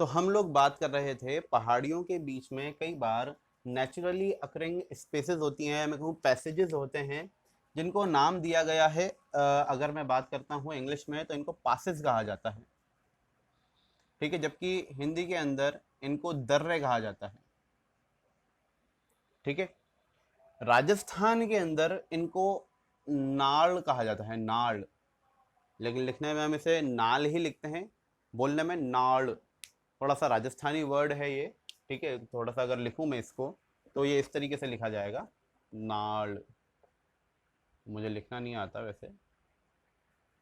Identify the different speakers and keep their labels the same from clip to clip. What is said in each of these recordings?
Speaker 1: तो हम लोग बात कर रहे थे पहाड़ियों के बीच में कई बार नेचुरली अकरिंग स्पेसेस होती हैं, मैं कहूँ पैसेजेस होते हैं, जिनको नाम दिया गया है। अगर मैं बात करता हूँ इंग्लिश में तो इनको पासेस कहा जाता है, ठीक है, जबकि हिंदी के अंदर इनको दर्रे कहा जाता है। ठीक है, राजस्थान के अंदर इनको नाड़ कहा जाता है, नाड़, लेकिन लिखने में हम इसे नाल ही लिखते हैं, बोलने में नाड़। थोड़ा सा राजस्थानी वर्ड है ये, ठीक है, थोड़ा सा अगर लिखूं मैं इसको तो ये इस तरीके से लिखा जाएगा, नाड़। मुझे लिखना नहीं आता वैसे,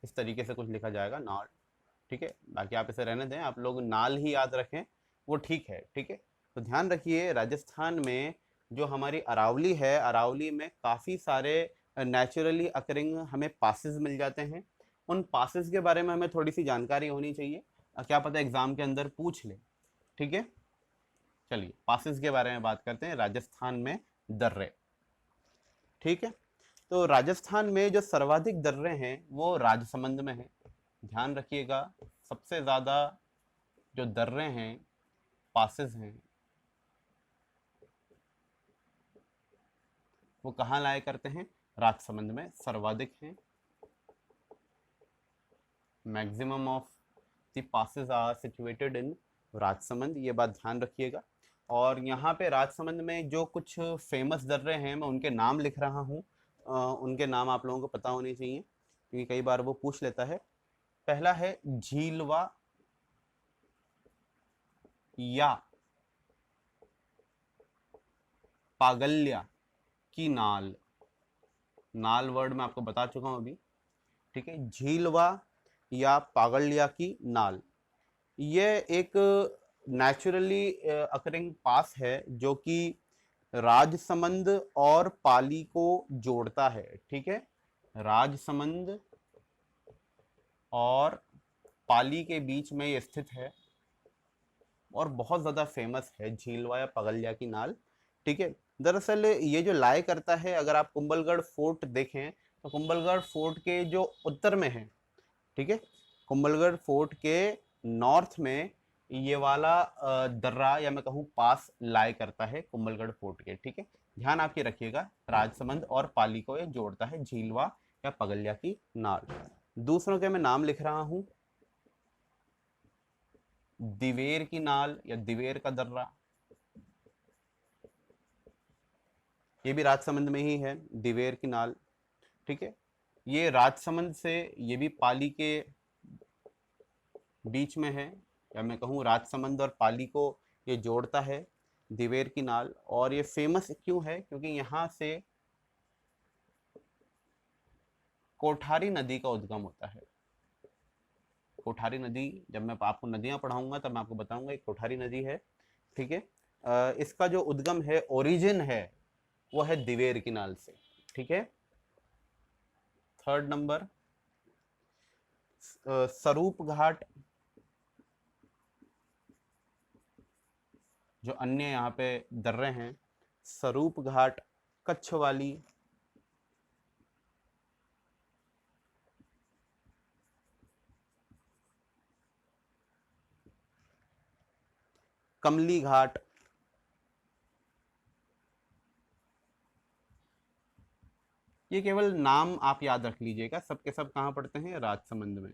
Speaker 1: इस तरीके से कुछ लिखा जाएगा, नाड़। ठीक है, बाकी आप इसे रहने दें, आप लोग नाल ही याद रखें, वो ठीक है। ठीक है, तो ध्यान रखिए राजस्थान में जो हमारी अरावली है, अरावली में काफ़ी सारे नेचुरली अकरिंग हमें पासिस मिल जाते हैं। उन पासिस के बारे में हमें थोड़ी सी जानकारी होनी चाहिए, क्या पता एग्जाम के अंदर पूछ ले। ठीक है, चलिए पासिस के बारे में बात करते हैं, राजस्थान में दर्रे। ठीक है, तो राजस्थान में जो सर्वाधिक दर्रे हैं वो राजसमंद में है। ध्यान रखिएगा, सबसे ज़्यादा जो दर्रे हैं, पासिस हैं, वो कहाँ लाया करते हैं, राजसमंद में सर्वाधिक हैं। Maximum of the passes are situated in Rajsamand, ये बात ध्यान रखिएगा। और यहाँ पे राजसमंद में जो कुछ फेमस दर्रे हैं मैं उनके नाम लिख रहा हूँ, उनके नाम आप लोगों को पता होने चाहिए क्योंकि कई बार वो पूछ लेता है। पहला है झीलवा या पागल्या की नाल। नाल वर्ड मैं आपको बता चुका हूँ अभी। ठीक है, झीलवा या पागल्या की नाल, ये एक नेचुरली अकरिंग पास है जो कि राजसमंद और पाली को जोड़ता है। ठीक है, राजसमंद और पाली के बीच में ये स्थित है और बहुत ज़्यादा फेमस है झीलवा या पगलिया की नाल। ठीक है, दरअसल ये जो लाया करता है, अगर आप कुंभलगढ़ फोर्ट देखें तो कुंभलगढ़ फोर्ट के जो उत्तर में है, ठीक है, कुंभलगढ़ फोर्ट के नॉर्थ में ये वाला दर्रा या मैं कहूँ पास लाया करता है कुंभलगढ़ फोर्ट के। ठीक है, ध्यान आपके रखिएगा, राजसमंद और पाली को ये जोड़ता है, झीलवा या पगलिया की नाल। दूसरों के मैं नाम लिख रहा हूँ, दिवेर की नाल या दिवेर का दर्रा, ये भी राजसमंद में ही है, दिवेर की नाल। ठीक है, ये राजसमंद से, ये भी पाली के बीच में है, या मैं कहूँ राजसमंद और पाली को ये जोड़ता है, दिवेर की नाल। और ये फेमस क्यों है, क्योंकि यहाँ से कोठारी नदी का उद्गम होता है। कोठारी नदी, जब मैं आपको नदियाँ पढ़ाऊंगा तब मैं आपको बताऊंगा, एक कोठारी नदी है। ठीक है, इसका जो उद्गम है, ओरिजिन है, वो है दिवेर की नाल से। ठीक है, थर्ड नंबर स्वरूप घाट, जो अन्य यहाँ पे दर्रे हैं, स्वरूप घाट, कच्छ वाली, कमली घाट, ये केवल नाम आप याद रख लीजिएगा, सब के सब कहाँ पड़ते हैं, राजसमंद में।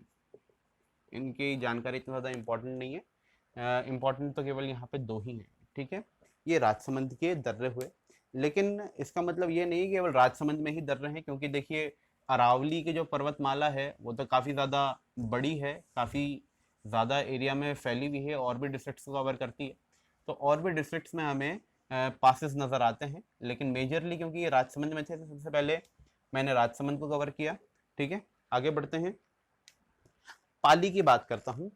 Speaker 1: इनकी जानकारी इतना ज़्यादा इंपॉर्टेंट नहीं है, इंपॉर्टेंट तो केवल यहाँ पे दो ही हैं। ठीक है, ये राजसमंद के दर्रे हुए, लेकिन इसका मतलब ये नहीं केवल राजसमंद में ही दर्रे हैं, क्योंकि देखिए अरावली की जो पर्वतमाला है वो तो काफ़ी ज़्यादा बड़ी है, काफ़ी ज़्यादा एरिया में फैली हुई है, और भी डिस्ट्रिक्ट्स को कवर करती है। तो और भी डिस्ट्रिक्ट्स में हमें पासिस नज़र आते हैं, लेकिन मेजरली क्योंकि ये राजसमंद में थे तो सबसे पहले मैंने राजसमंद को कवर किया। ठीक है, आगे बढ़ते हैं, पाली की बात करता हूँ।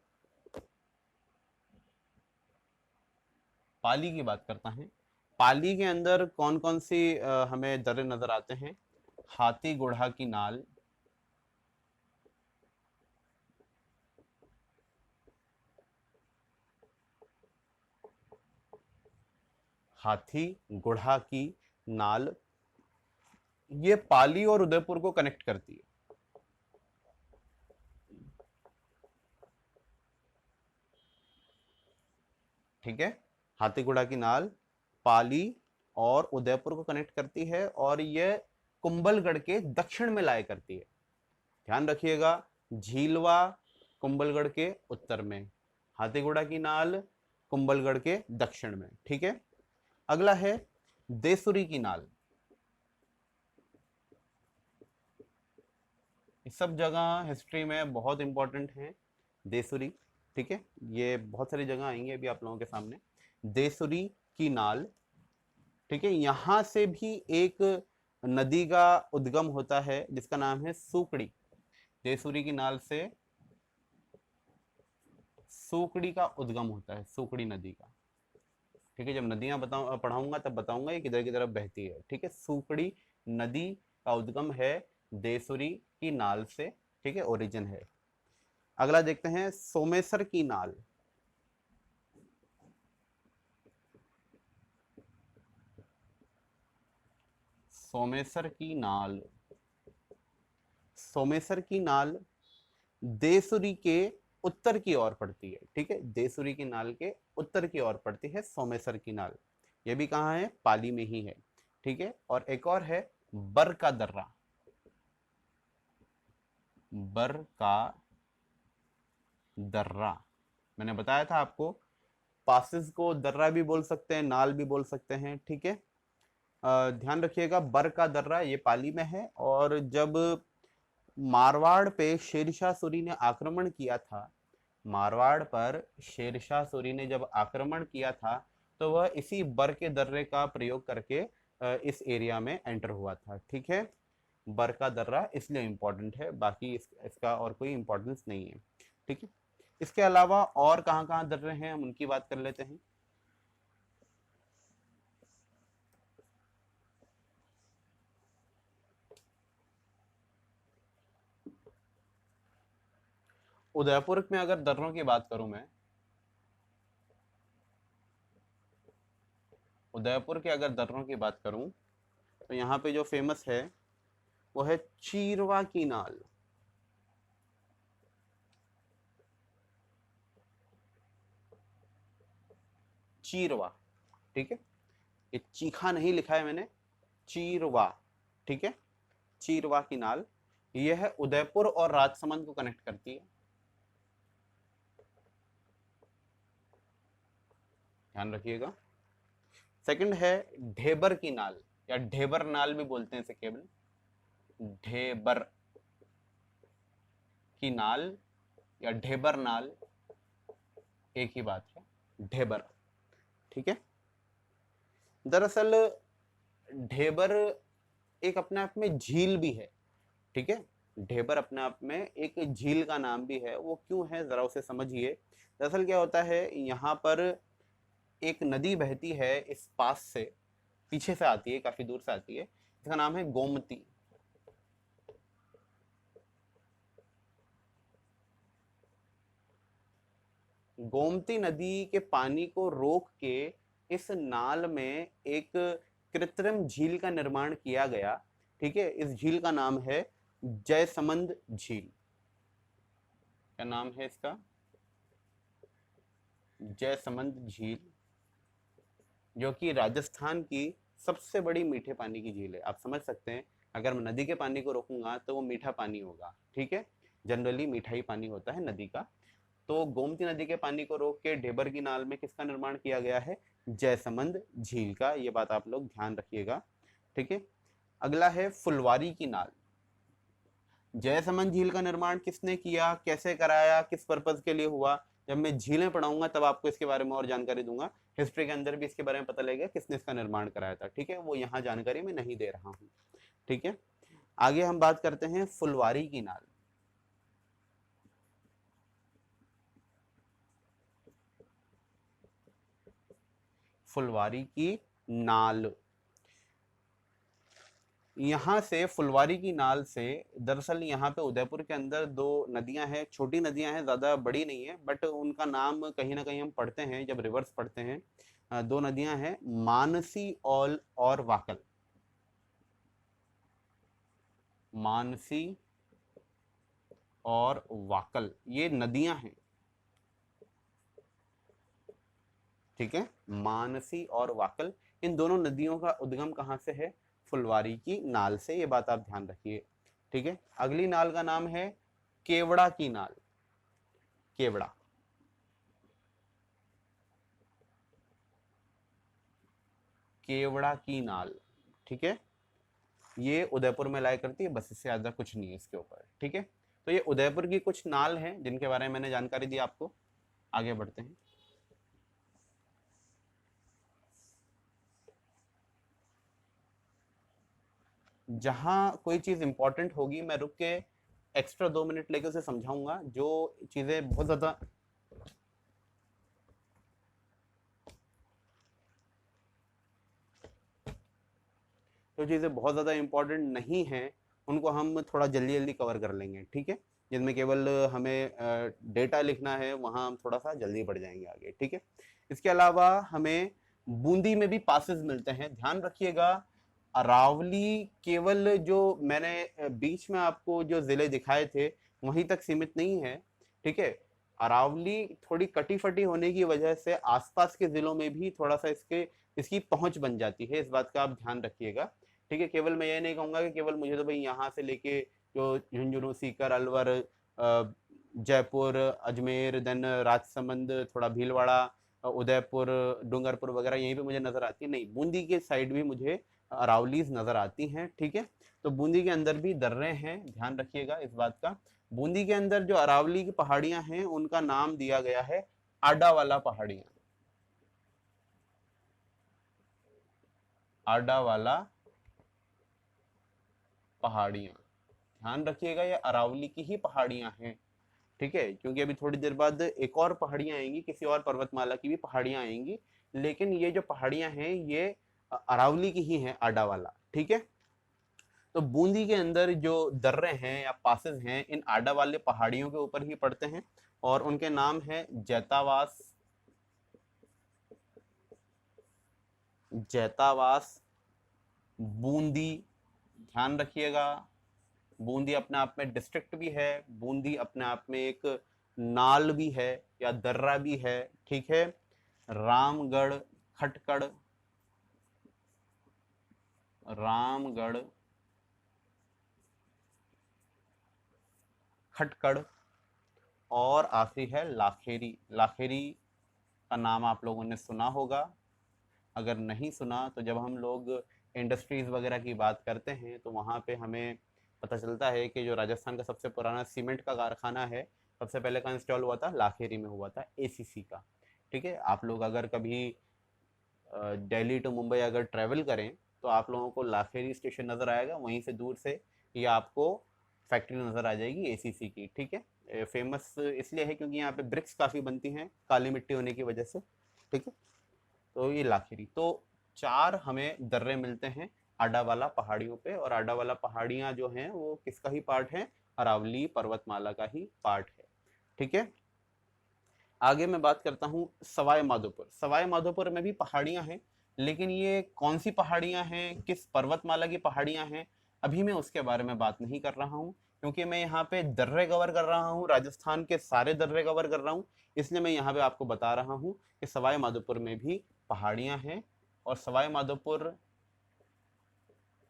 Speaker 1: पाली की बात करता है, पाली के अंदर कौन कौन सी हमें दर्रे नजर आते हैं, हाथी गुढ़ा की नाल, हाथी गुढ़ा की नाल, ये पाली और उदयपुर को कनेक्ट करती है। ठीक है। हाथीगुड़ा की नाल पाली और उदयपुर को कनेक्ट करती है और ये कुंभलगढ़ के दक्षिण में लाया करती है। ध्यान रखिएगा, झीलवा कुंभलगढ़ के उत्तर में, हाथीगुड़ा की नाल कुंभलगढ़ के दक्षिण में। ठीक है। अगला है देसुरी की नाल। इस सब जगह हिस्ट्री में बहुत इंपॉर्टेंट है देसुरी। ठीक है, ये बहुत सारी जगह आएंगे अभी आप लोगों के सामने। देसुरी की नाल, ठीक है, यहां से भी एक नदी का उद्गम होता है जिसका नाम है सूकड़ी। देसुरी की नाल से सूकड़ी का उद्गम होता है, सूकड़ी नदी का। ठीक है, जब नदियां पढ़ाऊंगा तब बताऊंगा ये किधर की तरफ बहती है। ठीक है, सूकड़ी नदी का उद्गम है देसुरी की नाल से। ठीक है, ओरिजिन है। अगला देखते हैं सोमेश्वर की नाल। सोमेश्वर की नाल, सोमेश्वर की नाल देसुरी के उत्तर की ओर पड़ती है। ठीक है, देसुरी की नाल के उत्तर की ओर पड़ती है सोमेश्वर की नाल। यह भी कहाँ है? पाली में ही है। ठीक है, और एक और है बर का दर्रा। बर का दर्रा, मैंने बताया था आपको, पासिस को दर्रा भी बोल सकते हैं, नाल भी बोल सकते हैं। ठीक है, ध्यान रखिएगा, बर का दर्रा ये पाली में है। और जब मारवाड़ पे शेरशाह सूरी ने आक्रमण किया था, मारवाड़ पर शेरशाह सूरी ने जब आक्रमण किया था तो वह इसी बर के दर्रे का प्रयोग करके इस एरिया में एंटर हुआ था। ठीक है, बर का दर्रा इसलिए इम्पोर्टेंट है, बाकी इसका और कोई इम्पोर्टेंस नहीं है। ठीक है, इसके अलावा और कहाँ कहाँ दर्रे हैं हम उनकी बात कर लेते हैं। उदयपुर में अगर दर्रों की बात करूं मैं, उदयपुर के अगर दर्रों की बात करूं तो यहाँ पे जो फेमस है वो है चीरवा की नाल। चीरवा, ठीक है, ये चीखा नहीं लिखा है मैंने, चीरवा। ठीक है, चीरवा की नाल यह है उदयपुर और राजसमंद को कनेक्ट करती है। ध्यान रखिएगा। सेकंड है ढेबर की नाल, या ढेबर नाल भी बोलते हैं इसे केवल, ढेबर की नाल या ढेबर नाल एक ही बात है, ढेबर। ठीक है, दरअसल ढेबर एक अपने आप में झील भी है। ठीक है, ढेबर अपने आप में एक झील का नाम भी है। वो क्यों है जरा उसे समझिए। दरअसल क्या होता है, यहाँ पर एक नदी बहती है इस पास से, पीछे से आती है, काफी दूर से आती है, इसका नाम है गोमती। गोमती नदी के पानी को रोक के इस नाल में एक कृत्रिम झील का निर्माण किया गया। ठीक है, इस झील का नाम है जयसमंद झील। क्या नाम है इसका? जयसमंद झील, जो कि राजस्थान की सबसे बड़ी मीठे पानी की झील है। आप समझ सकते हैं, अगर मैं नदी के पानी को रोकूंगा तो वो मीठा पानी होगा। ठीक है, जनरली मीठा ही पानी होता है नदी का। तो गोमती नदी के पानी को रोक के ढेबर की नाल में किसका निर्माण किया गया है? जयसमंद झील का। ये बात आप लोग ध्यान रखिएगा। ठीक है, अगला है फुलवारी की नाल। जयसमंद झील का निर्माण किसने किया, कैसे कराया, किस पर्पज के लिए हुआ, जब मैं झीलें पढ़ाऊंगा तब आपको इसके बारे में और जानकारी दूंगा। हिस्ट्री के अंदर भी इसके बारे में पता लगेगा किसने इसका निर्माण कराया था। ठीक है, वो यहाँ जानकारी मैं नहीं दे रहा हूँ। ठीक है, आगे हम बात करते हैं फुलवारी की नाल। फुलवारी की नाल, यहाँ से फुलवारी की नाल से, दरअसल यहाँ पे उदयपुर के अंदर दो नदियां हैं, छोटी नदियां हैं, ज़्यादा बड़ी नहीं है, बट उनका नाम कहीं ना कहीं हम पढ़ते हैं जब रिवर्स पढ़ते हैं। दो नदियां हैं, मानसी और वाकल। मानसी और वाकल ये नदियां हैं। ठीक है। मानसी और वाकल, इन दोनों नदियों का उद्गम कहाँ से है? फुलवारी की नाल से, ये बात आप ध्यान रखिए। ठीक है। अगली नाल का नाम है केवड़ा की नाल। केवड़ा, केवड़ा की नाल, ठीक है। ये उदयपुर में लाया करती है, बस, इससे ज्यादा कुछ नहीं है इसके ऊपर। ठीक है। तो ये उदयपुर की कुछ नाल हैं जिनके बारे में मैंने जानकारी दी आपको। आगे बढ़ते हैं। जहां कोई चीज इंपॉर्टेंट होगी मैं रुक के एक्स्ट्रा 2 मिनट लेके उसे समझाऊंगा। जो चीजें बहुत ज्यादा जो चीज़ें बहुत ज़्यादा इंपॉर्टेंट नहीं हैं उनको हम थोड़ा जल्दी जल्दी कवर कर लेंगे। ठीक है। जिनमें केवल हमें डेटा लिखना है वहाँ हम थोड़ा सा जल्दी बढ़ जाएंगे आगे। ठीक है। इसके अलावा हमें बूंदी में भी पासेस मिलते हैं, ध्यान रखिएगा। अरावली केवल जो मैंने बीच में आपको जो ज़िले दिखाए थे वहीं तक सीमित नहीं है। ठीक है। अरावली थोड़ी कटी फटी होने की वजह से आसपास के ज़िलों में भी थोड़ा सा इसकी पहुंच बन जाती है, इस बात का आप ध्यान रखिएगा। ठीक है। केवल मैं ये नहीं कहूंगा कि केवल मुझे तो भाई यहाँ से लेके जो झुंझुनू, सीकर, अलवर, जयपुर, अजमेर, देन राजसमंद, थोड़ा भीलवाड़ा, उदयपुर, डूंगरपुर वगैरह यहीं पे मुझे नजर आती है, नहीं, बूंदी के साइड भी मुझे अरावलीज नजर आती हैं। ठीक है। तो बूंदी के अंदर भी दर्रे हैं, ध्यान रखिएगा इस बात का। बूंदी के अंदर जो अरावली की पहाड़ियां हैं उनका नाम दिया गया है आडा वाला पहाड़ियां। आडा वाला पहाड़ियां, ध्यान रखिएगा, ये अरावली की ही पहाड़ियां हैं। ठीक है। क्योंकि अभी थोड़ी देर बाद एक और पहाड़ियां आएंगी, किसी और पर्वतमाला की भी पहाड़ियां आएंगी, लेकिन ये जो पहाड़ियां हैं ये अरावली की ही हैं, आडा वाला। ठीक है। तो बूंदी के अंदर जो दर्रे हैं या पासेस हैं इन आडा वाले पहाड़ियों के ऊपर ही पड़ते हैं और उनके नाम है जैतावास, जैतावास, बूंदी, ध्यान रखिएगा। बूंदी अपने आप में डिस्ट्रिक्ट भी है, बूंदी अपने आप में एक नाल भी है या दर्रा भी है। ठीक है। रामगढ़, खटकड़, रामगढ़, खटकड़, और आखिरी है लाखेरी। लाखेरी का नाम आप लोगों ने सुना होगा, अगर नहीं सुना तो जब हम लोग इंडस्ट्रीज वगैरह की बात करते हैं तो वहाँ पे हमें पता चलता है कि जो राजस्थान का सबसे पुराना सीमेंट का कारखाना है सबसे पहले का इंस्टॉल हुआ था लाखेरी में, हुआ था एसीसी का। ठीक है। आप लोग अगर कभी दिल्ली टू मुंबई अगर ट्रैवल करें तो आप लोगों को लाखेरी स्टेशन नज़र आएगा, वहीं से दूर से ये आपको फैक्ट्री नज़र आ जाएगी एसीसी की। ठीक है। फेमस इसलिए है क्योंकि यहाँ पे ब्रिक्स काफ़ी बनती हैं काली मिट्टी होने की वजह से। ठीक है। तो ये लाखेरी, तो 4 हमें दर्रे मिलते हैं आडा वाला पहाड़ियों पे, और आडा वाला पहाड़ियाँ जो हैं वो किसका ही पार्ट है? अरावली पर्वतमाला का ही पार्ट है। ठीक है। आगे मैं बात करता हूँ सवाई माधोपुर। सवाई माधोपुर में भी पहाड़ियाँ हैं, लेकिन ये कौन सी पहाड़ियाँ हैं, किस पर्वतमाला की पहाड़ियाँ हैं, अभी मैं उसके बारे में बात नहीं कर रहा हूँ, क्योंकि मैं यहाँ पे दर्रे कवर कर रहा हूँ, राजस्थान के सारे दर्रे कवर कर रहा हूँ। इसलिए मैं यहाँ पे आपको बता रहा हूँ कि सवाई माधोपुर में भी पहाड़ियाँ हैं। और सवाई माधोपुर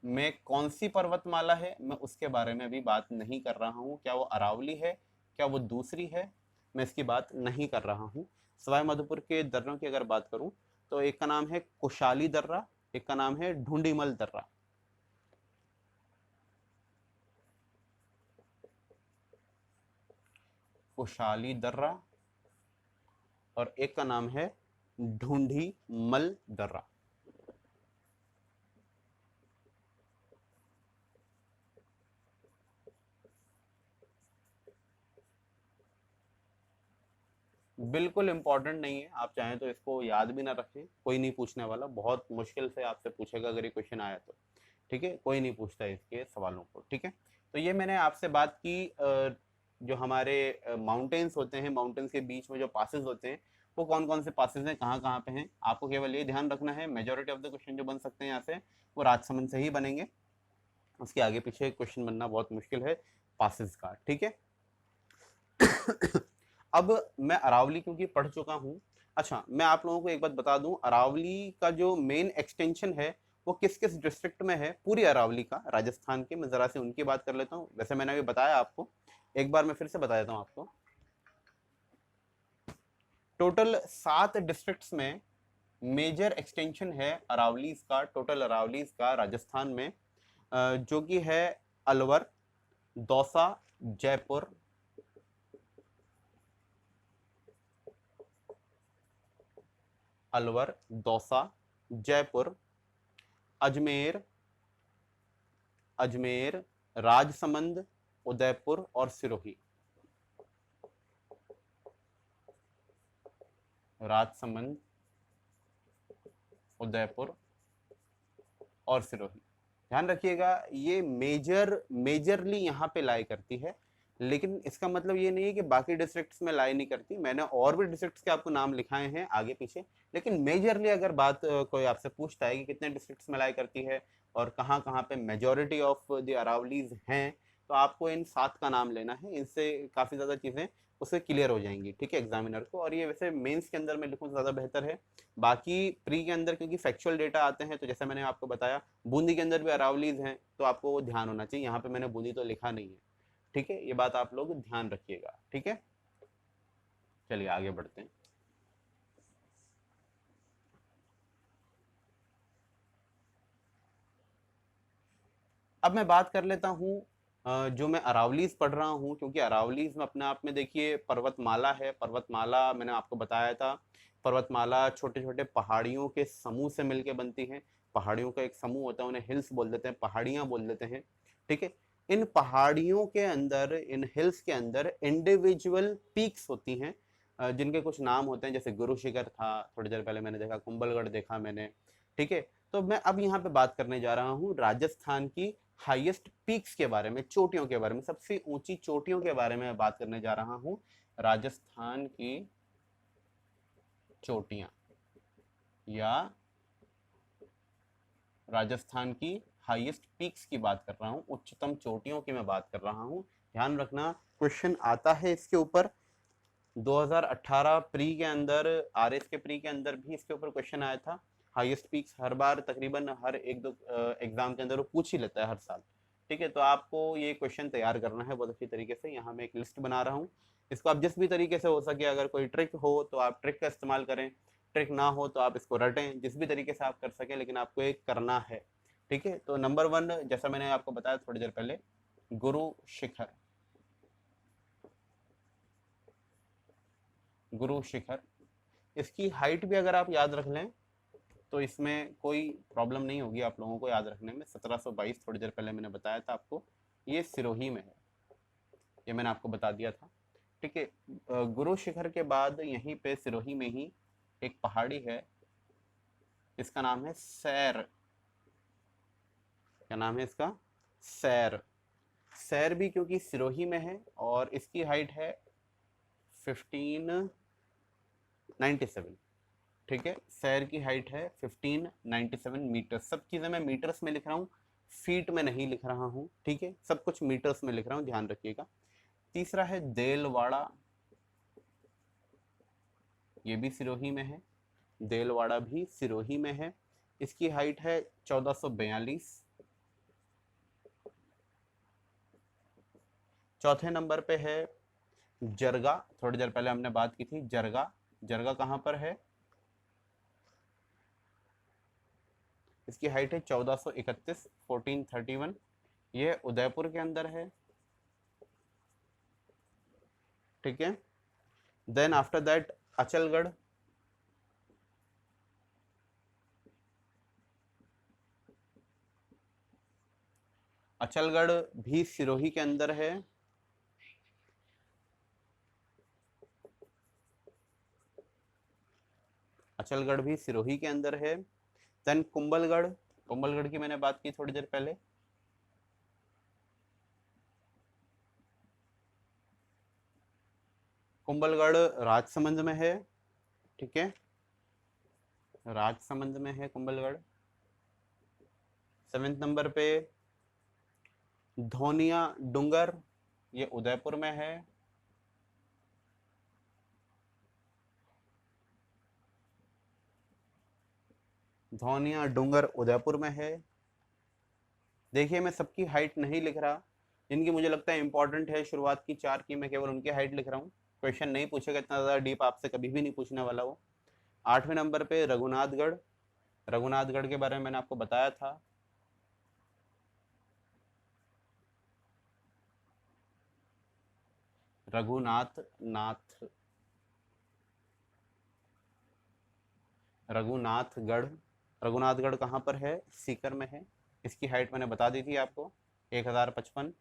Speaker 1: में कौन सी पर्वतमाला है मैं उसके बारे में अभी बात नहीं कर रहा हूँ, क्या वो अरावली है, क्या वो दूसरी है, मैं इसकी बात नहीं कर रहा हूँ। सवाई माधोपुर के दर्रों की अगर बात करूँ तो एक का नाम है कुशाली दर्रा, एक का नाम है ढूंढीमल दर्रा। कुशाली दर्रा और एक का नाम है ढूंढीमल दर्रा। बिल्कुल इंपॉर्टेंट नहीं है, आप चाहें तो इसको याद भी ना रखें, कोई नहीं पूछने वाला, बहुत मुश्किल से आपसे पूछेगा अगर ये क्वेश्चन आया तो। ठीक है। कोई नहीं पूछता इसके सवालों को। ठीक है। तो ये मैंने आपसे बात की जो हमारे माउंटेन्स होते हैं, माउंटेन्स के बीच में जो पासेस होते हैं वो कौन कौन से पासेस हैं, कहाँ कहाँ पे हैं। आपको केवल ये ध्यान रखना है मेजोरिटी ऑफ द क्वेश्चन जो बन सकते हैं यहाँ से वो राजसमंद से ही बनेंगे, उसके आगे पीछे क्वेश्चन बनना बहुत मुश्किल है पासेस का। ठीक है। अब मैं अरावली क्योंकि पढ़ चुका हूँ, अच्छा, मैं आप लोगों को एक बात बता दूं, अरावली का जो मेन एक्सटेंशन है वो किस किस डिस्ट्रिक्ट में है, पूरी अरावली का राजस्थान के, मैं जरा से उनकी बात कर लेता हूँ। वैसे मैंने अभी बताया आपको, एक बार मैं फिर से बता देता हूँ आपको। टोटल 7 डिस्ट्रिक्ट्स में मेजर एक्सटेंशन है अरावलीज का, टोटल अरावलीज का राजस्थान में, जो कि है अलवर, दौसा, जयपुर, अलवर, दौसा, जयपुर, अजमेर, अजमेर, राजसमंद, उदयपुर और सिरोही। राजसमंद, उदयपुर और सिरोही, ध्यान रखिएगा ये मेजरली यहाँ पे लाई करती है, लेकिन इसका मतलब ये नहीं है कि बाकी डिस्ट्रिक्ट्स में लाई नहीं करती। मैंने और भी डिस्ट्रिक्ट्स के आपको नाम लिखाए हैं आगे पीछे, लेकिन मेजरली अगर बात कोई आपसे पूछता है कि कितने डिस्ट्रिक्ट्स में लाई करती है और कहाँ कहाँ पे मेजोरिटी ऑफ द अरावलीज हैं, तो आपको इन 7 का नाम लेना है। इनसे काफ़ी ज़्यादा चीज़ें उससे क्लियर हो जाएंगी, ठीक है, एग्जामिनर को। और ये वैसे मेंस के अंदर मैं लिखूँ ज़्यादा बेहतर है, बाकी प्री के अंदर क्योंकि फैक्चुअल डेटा आते हैं, तो जैसे मैंने आपको बताया बूंदी के अंदर भी अरावलीज हैं, तो आपको वो ध्यान होना चाहिए। यहाँ पे मैंने बूंदी तो लिखा नहीं है, ठीक है, ये बात आप लोग ध्यान रखिएगा, ठीक है। चलिए आगे बढ़ते हैं। अब मैं बात कर लेता हूँ जो मैं अरावलीज पढ़ रहा हूँ, क्योंकि अरावलीज में अपने आप में देखिए पर्वतमाला है। पर्वतमाला मैंने आपको बताया था, पर्वतमाला छोटे छोटे पहाड़ियों के समूह से मिलकर बनती है। पहाड़ियों का एक समूह होता है, उन्हें हिल्स बोल देते हैं, पहाड़ियाँ बोल देते हैं, ठीक है। इन पहाड़ियों के अंदर, इन हिल्स के अंदर इंडिविजुअल पीक्स होती हैं, जिनके कुछ नाम होते हैं, जैसे गुरु शिखर था, थोड़ी देर पहले मैंने देखा, कुंभलगढ़ देखा मैंने, ठीक है। तो मैं अब यहाँ पे बात करने जा रहा हूँ राजस्थान की हाईएस्ट पीक्स के बारे में, चोटियों के बारे में, सबसे ऊंची चोटियों के बारे में बात करने जा रहा हूँ। राजस्थान की चोटियां या राजस्थान की हाईएस्ट पीक्स की बात कर रहा हूँ, उच्चतम चोटियों की मैं बात कर रहा हूँ। ध्यान रखना क्वेश्चन आता है इसके ऊपर। 2018 प्री के अंदर, आरएस के प्री के अंदर भी इसके ऊपर क्वेश्चन आया था। हाईएस्ट पीक्स हर बार तकरीबन हर एक दो एग्जाम के अंदर वो पूछ ही लेता है हर साल, ठीक है। तो आपको ये क्वेश्चन तैयार करना है बहुत अच्छी तरीके से। यहाँ मैं एक लिस्ट बना रहा हूँ, इसको आप जिस भी तरीके से हो सके, अगर कोई ट्रिक हो तो आप ट्रिक का इस्तेमाल करें, ट्रिक ना हो तो आप इसको रटें, जिस भी तरीके से आप कर सकें, लेकिन आपको एक करना है, ठीक है। तो नंबर 1, जैसा मैंने आपको बताया थोड़ी देर पहले, गुरु शिखर। गुरु शिखर, इसकी हाइट भी अगर आप याद रख लें तो इसमें कोई प्रॉब्लम नहीं होगी आप लोगों को याद रखने में। 1722 थोड़ी देर पहले मैंने बताया था आपको, ये सिरोही में है, ये मैंने आपको बता दिया था, ठीक है। गुरु शिखर के बाद यहीं पे सिरोही में ही एक पहाड़ी है, इसका नाम है सैर। क्या नाम है इसका? सैर। सैर भी क्योंकि सिरोही में है और इसकी हाइट है 1597, ठीक है। सैर की हाइट है 1597 मीटर। सब चीज़ें मैं मीटर्स में लिख रहा हूँ, फीट में नहीं लिख रहा हूँ, ठीक है, सब कुछ मीटर्स में लिख रहा हूँ, ध्यान रखिएगा। तीसरा है देलवाड़ा, ये भी सिरोही में है, देलवाड़ा भी सिरोही में है, इसकी हाइट है 1442। चौथे नंबर पे है जरगा, थोड़ी देर पहले हमने बात की थी जरगा। जरगा कहाँ पर है? इसकी हाइट है 1431, 1431, ये उदयपुर के अंदर है, ठीक है। Then after that Achalgarh, Achalgarh भी सिरोही के अंदर है, अचलगढ़ भी सिरोही के अंदर है। देन कुंभलगढ़, कुंभलगढ़ की मैंने बात की थोड़ी देर पहले, कुंभलगढ़ राजसमंद में है, ठीक है, राजसमंद में है कुंभलगढ़। 7वें नंबर पे धोनिया डूंगर, ये उदयपुर में है। धौनिया डूंगर उदयपुर में है। देखिए मैं सबकी हाइट नहीं लिख रहा, जिनकी मुझे लगता है इंपॉर्टेंट है शुरुआत की 4 की, मैं केवल उनकी हाइट लिख रहा हूँ। क्वेश्चन नहीं पूछेगा इतना ज़्यादा डीप, आपसे कभी भी नहीं पूछने वाला वो। 8वें नंबर पे रघुनाथगढ़। रघुनाथगढ़ के बारे में मैंने आपको बताया था। रघुनाथगढ़। रघुनाथगढ़ कहाँ पर है? सीकर में है। इसकी हाइट मैंने बता दी थी आपको, 1055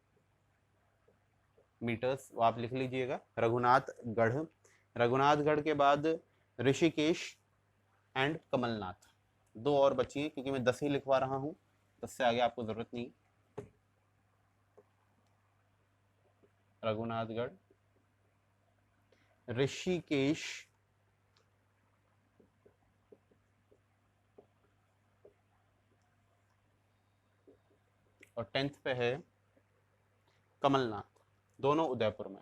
Speaker 1: मीटर्स, वो आप लिख लीजिएगा रघुनाथगढ़। रघुनाथगढ़ के बाद ऋषिकेश एंड कमलनाथ। 2 और बची हैं, क्योंकि मैं 10 ही लिखवा रहा हूँ, 10 से आगे आपको जरूरत नहीं। रघुनाथगढ़, ऋषिकेश और 10th पे है कमलनाथ, दोनों उदयपुर में।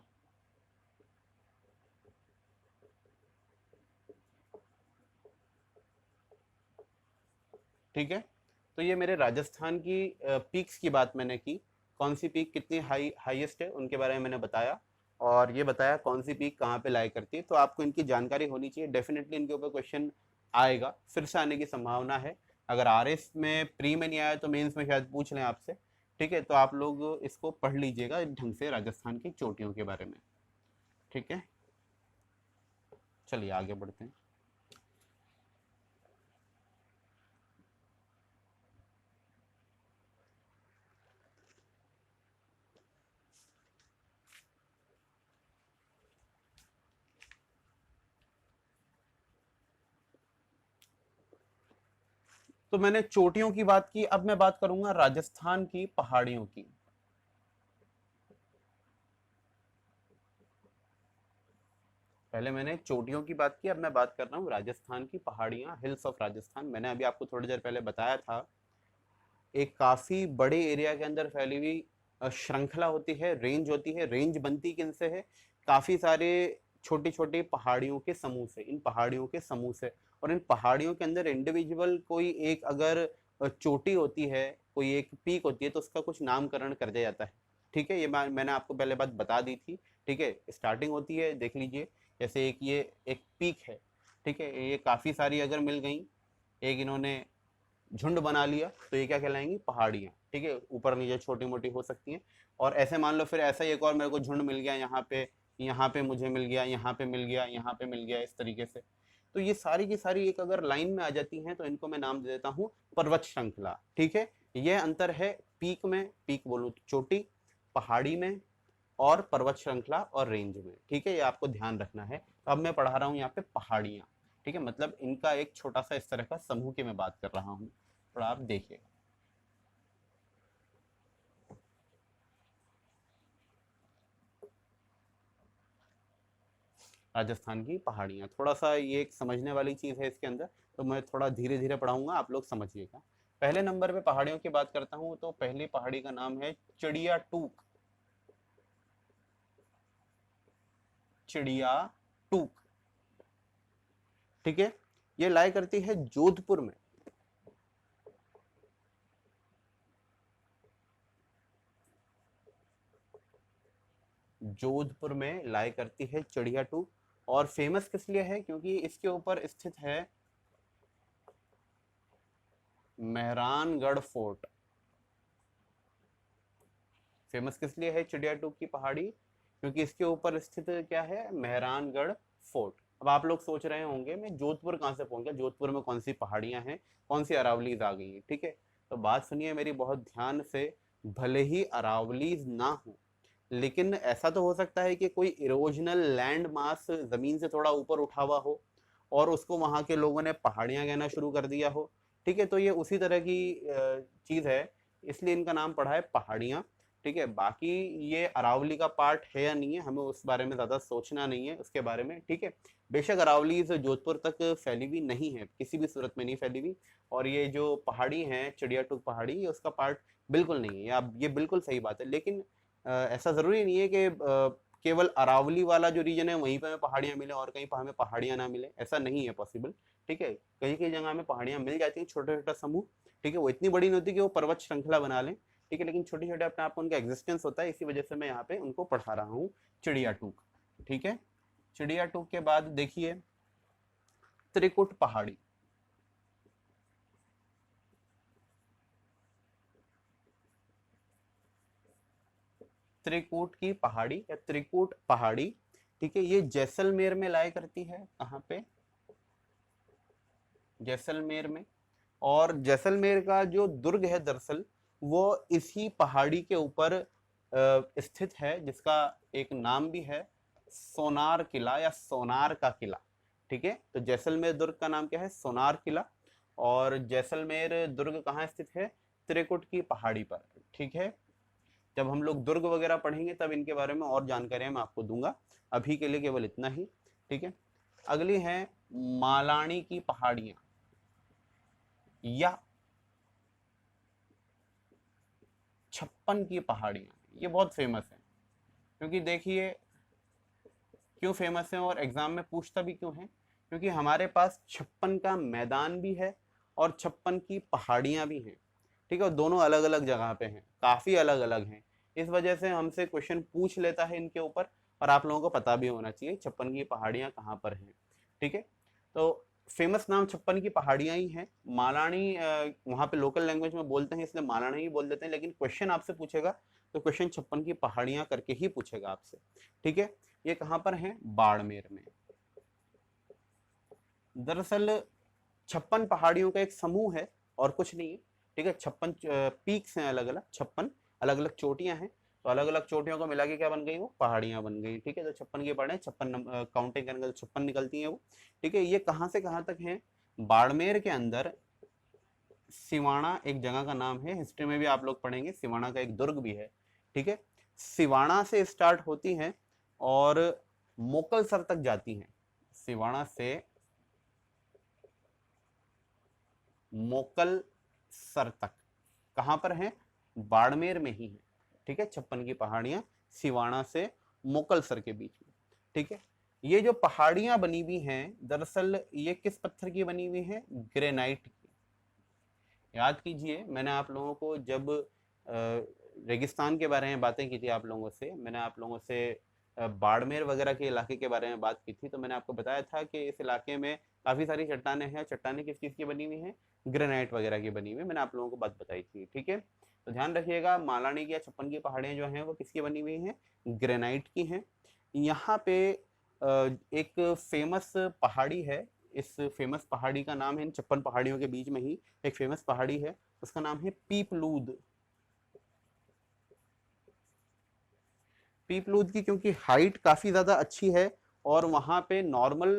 Speaker 1: ठीक है, तो ये मेरे राजस्थान की पीक्स की बात मैंने की। कौन सी पीक कितनी हाईएस्ट है उनके बारे में मैंने बताया, और ये बताया कौन सी पीक कहाँ पे लाई करती है। तो आपको इनकी जानकारी होनी चाहिए, डेफिनेटली इनके ऊपर क्वेश्चन आएगा, फिर से आने की संभावना है। अगर आरएस में प्री में नहीं आया तो मेंस में शायद पूछ लें आपसे। ठीक है, तो आप लोग इसको पढ़ लीजिएगा ढंग से राजस्थान की चोटियों के बारे में। ठीक है, चलिए आगे बढ़ते हैं। तो मैंने चोटियों की बात की, अब मैं बात करूंगा राजस्थान की पहाड़ियों की। पहले मैंने चोटियों की बात की, अब मैं बात कर रहा हूँ राजस्थान की पहाड़ियाँ, हिल्स ऑफ राजस्थान। मैंने अभी आपको थोड़ी देर पहले बताया था, एक काफी बड़े एरिया के अंदर फैली हुई श्रृंखला होती है, रेंज होती है। रेंज बनती किनसे है? काफी सारे छोटी छोटी पहाड़ियों के समूह से, इन पहाड़ियों के समूह से। और इन पहाड़ियों के अंदर इंडिविजुअल कोई एक अगर चोटी होती है, कोई एक पीक होती है, तो उसका कुछ नामकरण कर दिया जाता है। ठीक है, ये मैंने आपको पहले बात बता दी थी। ठीक है, स्टार्टिंग होती है, देख लीजिए, जैसे एक ये एक पीक है। ठीक है, ये काफी सारी अगर मिल गई, एक इन्होंने झुंड बना लिया, तो ये क्या कहलाएंगी? पहाड़ियाँ। ठीक है, ऊपर नीचे छोटी मोटी हो सकती हैं। और ऐसे मान लो फिर ऐसा ही एक और मेरे को झुंड मिल गया, यहाँ पे मुझे मिल गया, यहाँ पे मिल गया, यहाँ पे मिल गया, इस तरीके से। तो ये सारी की सारी एक अगर लाइन में आ जाती हैं, तो इनको मैं नाम दे देता हूँ पर्वत श्रृंखला। ठीक है, ये अंतर है पीक में, पीक बोलूँ तो चोटी, पहाड़ी में, और पर्वत श्रृंखला और रेंज में। ठीक है, ये आपको ध्यान रखना है। तो अब मैं पढ़ा रहा हूँ यहाँ पे पहाड़ियाँ। ठीक है, मतलब इनका एक छोटा सा इस तरह का समूह की मैं बात कर रहा हूँ, थोड़ा आप देखिए। राजस्थान की पहाड़ियाँ, थोड़ा सा ये एक समझने वाली चीज़ है इसके अंदर, तो मैं थोड़ा धीरे धीरे पढ़ाऊंगा, आप लोग समझिएगा। पहले नंबर पे पहाड़ियों की बात करता हूँ, तो पहली पहाड़ी का नाम है चिड़िया टूक। चिड़िया टूक। ठीक है, ये लाई करती है जोधपुर में। जोधपुर में लाई करती है चिड़िया टूक। और फेमस किस लिए है? क्योंकि इसके ऊपर स्थित है मेहरानगढ़ फोर्ट। फेमस किस लिए है चिड़िया टूक की पहाड़ी? क्योंकि इसके ऊपर स्थित क्या है? मेहरानगढ़ फोर्ट। अब आप लोग सोच रहे होंगे मैं जोधपुर कहाँ से पहुंच गया, जोधपुर में कौन सी पहाड़ियां हैं, कौन सी अरावलीज आ गई हैं। ठीक है, तो बात सुनिए मेरी बहुत ध्यान से। भले ही अरावलीज ना हो, लेकिन ऐसा तो हो सकता है कि कोई इरोजनल लैंड मास जमीन से थोड़ा ऊपर उठा हुआ हो, और उसको वहां के लोगों ने पहाड़ियां कहना शुरू कर दिया हो। ठीक है, तो ये उसी तरह की चीज है, इसलिए इनका नाम पड़ा है पहाड़ियाँ। ठीक है, बाकी ये अरावली का पार्ट है या नहीं है, हमें उस बारे में ज़्यादा सोचना नहीं है उसके बारे में। ठीक है, बेशक अरावली से जोधपुर तक फैली हुई नहीं है, किसी भी सूरत में नहीं फैली हुई। और ये जो पहाड़ी है चिड़िया टूक पहाड़ी, ये उसका पार्ट बिल्कुल नहीं है। अब ये बिल्कुल सही बात है, लेकिन ऐसा ज़रूरी नहीं है कि केवल अरावली वाला जो रीजन है वहीं पर हमें पहाड़ियाँ मिले और कहीं पर हमें पहाड़ियाँ ना मिले, ऐसा नहीं है पॉसिबल। ठीक है, कई कई जगह में पहाड़ियां मिल जाती हैं, छोटे छोटा समूह, ठीक है, वो इतनी बड़ी नहीं होती कि वो पर्वत श्रृंखला बना लें, ठीक है, लेकिन छोटे छोटे अपने आप उनका एग्जिस्टेंस होता है, इसी वजह से मैं यहाँ पे उनको पढ़ा रहा हूँ चिड़िया टूक। ठीक है, चिड़िया टूक के बाद देखिए त्रिकुट पहाड़ी। त्रिकूट की पहाड़ी या त्रिकूट पहाड़ी, ठीक है, ये जैसलमेर में लाया करती है। कहाँ पे? जैसलमेर में। और जैसलमेर का जो दुर्ग है दरअसल वो इसी पहाड़ी के ऊपर स्थित है, जिसका एक नाम भी है सोनार किला या सोनार का किला। ठीक है, तो जैसलमेर दुर्ग का नाम क्या है? सोनार किला। और जैसलमेर दुर्ग कहाँ स्थित है? त्रिकुट की पहाड़ी पर। ठीक है, जब हम लोग दुर्ग वगैरह पढ़ेंगे तब इनके बारे में और जानकारियां मैं आपको दूंगा, अभी के लिए केवल इतना ही। ठीक है, अगली है मालानी की पहाड़ियां या छप्पन की पहाड़ियां। ये बहुत फेमस है, क्योंकि देखिए क्यों फेमस है और एग्जाम में पूछता भी क्यों है, क्योंकि हमारे पास छप्पन का मैदान भी है और छप्पन की पहाड़ियां भी हैं। ठीक है, और दोनों अलग अलग जगह पे हैं, काफी अलग अलग हैं, इस वजह से हमसे क्वेश्चन पूछ लेता है इनके ऊपर, और आप लोगों को पता भी होना चाहिए छप्पन की पहाड़ियां कहाँ पर हैं। ठीक है, तो फेमस नाम छप्पन की पहाड़ियां ही हैं। मालानी वहाँ पे लोकल लैंग्वेज में बोलते हैं इसलिए मालानी ही बोल देते हैं, लेकिन क्वेश्चन आपसे पूछेगा तो क्वेश्चन छप्पन की पहाड़ियां करके ही पूछेगा आपसे। ठीक है, ये कहाँ पर है? बाड़मेर में। दरअसल छप्पन पहाड़ियों का एक समूह है और कुछ नहीं है। ठीक है, छप्पन पीक्स हैं, अलग अलग छप्पन अलग अलग चोटियां हैं, तो अलग अलग चोटियों को मिला के क्या बन गई? वो पहाड़ियां बन गई। ठीक है, तो छप्पन की पहाड़ियां, छप्पन काउंटिंग करेंगे तो छप्पन निकलती हैं वो। ठीक है, ये कहाँ से कहाँ तक है? बाड़मेर के अंदर सिवाना एक जगह का नाम है, हिस्ट्री में भी आप लोग पढ़ेंगे, सिवाना का एक दुर्ग भी है। ठीक है, सिवाना से स्टार्ट होती हैं और मोकलसर तक जाती हैं। सिवाना से मोकलसर तक कहाँ पर है? बाड़मेर में ही है। ठीक है, छप्पन की पहाड़ियां सिवाना से मोकलसर के बीच में। ठीक है, ये जो पहाड़ियां बनी हुई हैं दरअसल ये किस पत्थर की बनी हुई हैं? ग्रेनाइट की। याद कीजिए, मैंने आप लोगों को जब रेगिस्तान के बारे में बातें की थी, आप लोगों से मैंने आप लोगों से बाड़मेर वगैरह के इलाके के बारे में बात की थी, तो मैंने आपको बताया था कि इस इलाके में काफ़ी सारी चट्टानें हैं। चट्टानें किस चीज़ की बनी हुई हैं? ग्रेनाइट वगैरह की बनी हुई है, मैंने आप लोगों को बात बताई थी। ठीक है, तो ध्यान रखिएगा, मालानी की या छप्पन की पहाड़ियाँ जो हैं वो किसकी बनी हुई हैं? ग्रेनाइट की हैं। यहाँ पे एक फेमस पहाड़ी है, इस फेमस पहाड़ी का नाम है, इन छप्पन पहाड़ियों के बीच में ही एक फेमस पहाड़ी है, उसका नाम है पीपलूद। पीपलूद की क्योंकि हाइट काफी ज्यादा अच्छी है और वहां पे नॉर्मल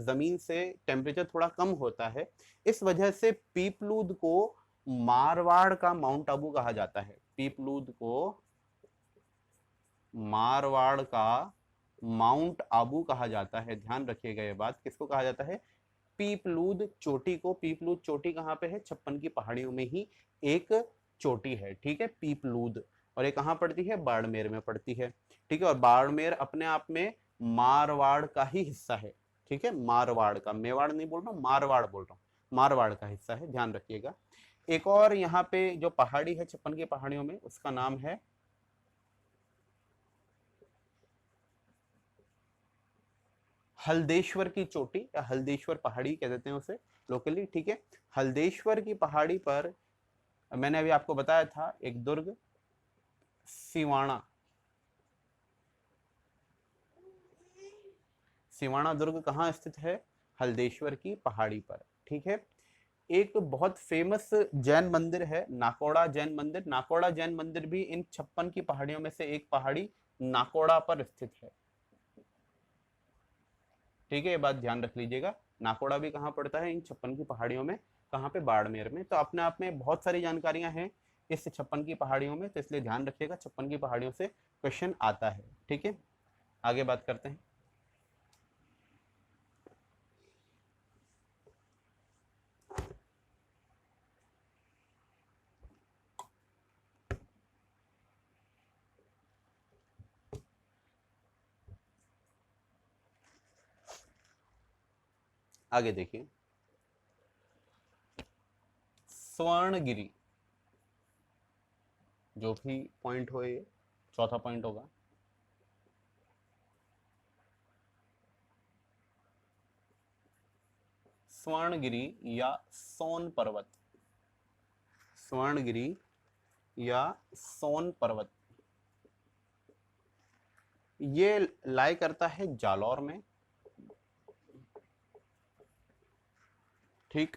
Speaker 1: जमीन से टेम्परेचर थोड़ा कम होता है, इस वजह से पीपलूद को मारवाड़ का माउंट आबू कहा जाता है। पीपलूद को मारवाड़ का माउंट आबू कहा जाता है। ध्यान रखिएगा ये बात, किसको कहा जाता है? पीपलूद चोटी को। पीपलूद चोटी कहाँ पे है? छप्पन की पहाड़ियों में ही एक चोटी है। ठीक है, पीपलूद, और ये कहाँ पड़ती है? बाड़मेर में पड़ती है। ठीक है, और बाड़मेर अपने आप में मारवाड़ का ही हिस्सा है। ठीक है, मारवाड़ का, मेवाड़ नहीं बोल रहा हूँ, मारवाड़ बोल रहा हूँ, मारवाड़ का हिस्सा है, ध्यान रखिएगा। एक और यहाँ पे जो पहाड़ी है छप्पन की पहाड़ियों में, उसका नाम है हल्देश्वर की चोटी या हल्देश्वर पहाड़ी कह देते हैं उसे लोकली। ठीक है, हल्देश्वर की पहाड़ी पर मैंने अभी आपको बताया था एक दुर्ग सिवाना। सिवाना दुर्ग कहाँ स्थित है? हल्देश्वर की पहाड़ी पर। ठीक है, एक बहुत फेमस जैन मंदिर है नाकोड़ा जैन मंदिर। नाकोड़ा जैन मंदिर भी इन छप्पन की पहाड़ियों में से एक पहाड़ी नाकोड़ा पर स्थित है। ठीक है, ये बात ध्यान रख लीजिएगा, नाकोड़ा भी कहाँ पड़ता है? इन छप्पन की पहाड़ियों में। कहाँ पे? बाड़मेर में। तो अपने आप में बहुत सारी जानकारियां हैं इस छप्पन की पहाड़ियों में, तो इसलिए ध्यान रखिएगा छप्पन की पहाड़ियों से क्वेश्चन आता है। ठीक है, आगे बात करते हैं। आगे देखिए, स्वर्णगिरी, जो भी पॉइंट हो ये चौथा पॉइंट होगा। स्वर्णगिरी या सोन पर्वत, स्वर्णगिरी या सोन पर्वत, ये लाई करता है जालौर में, ठीक।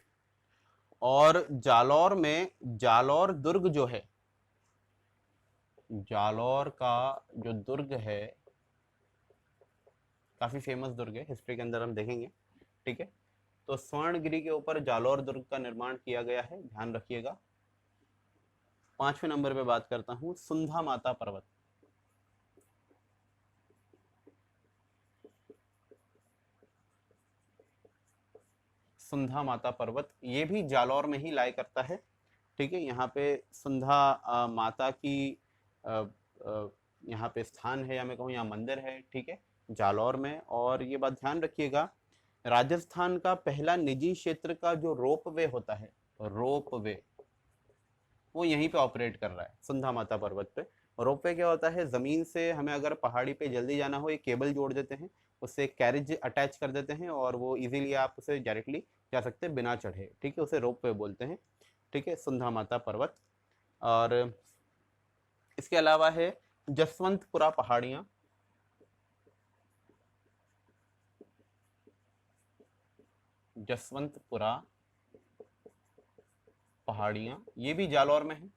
Speaker 1: और जालौर में जालौर दुर्ग जो है, जालौर का जो दुर्ग है काफी फेमस दुर्ग है, हिस्ट्री के अंदर हम देखेंगे, ठीक है। तो स्वर्णगिरी के ऊपर जालौर दुर्ग का निर्माण किया गया है, ध्यान रखिएगा। 5वें नंबर पे बात करता हूं, सुंधा माता पर्वत। सुंधा माता पर्वत ये भी जालौर में ही लाई करता है, ठीक है। यहाँ पे सुंधा माता की यहाँ पे स्थान है, या मैं कहूँ यहाँ मंदिर है, ठीक है, जालौर में। और ये बात ध्यान रखिएगा, राजस्थान का पहला निजी क्षेत्र का जो रोपवे होता है, रोपवे, वो यहीं पे ऑपरेट कर रहा है, सुंधा माता पर्वत पे। रोपवे क्या होता है, जमीन से हमें अगर पहाड़ी पे जल्दी जाना हो, एक केबल जोड़ देते हैं, उससे कैरिज अटैच कर देते हैं, और वो इजीली आप उसे डायरेक्टली जा सकते हैं बिना चढ़े, ठीक है, उसे रोपवे बोलते हैं, ठीक है, सुंधा माता पर्वत। और इसके अलावा है जसवंतपुरा पहाड़ियाँ, जसवंतपुरा पहाड़ियाँ, ये भी जालौर में है,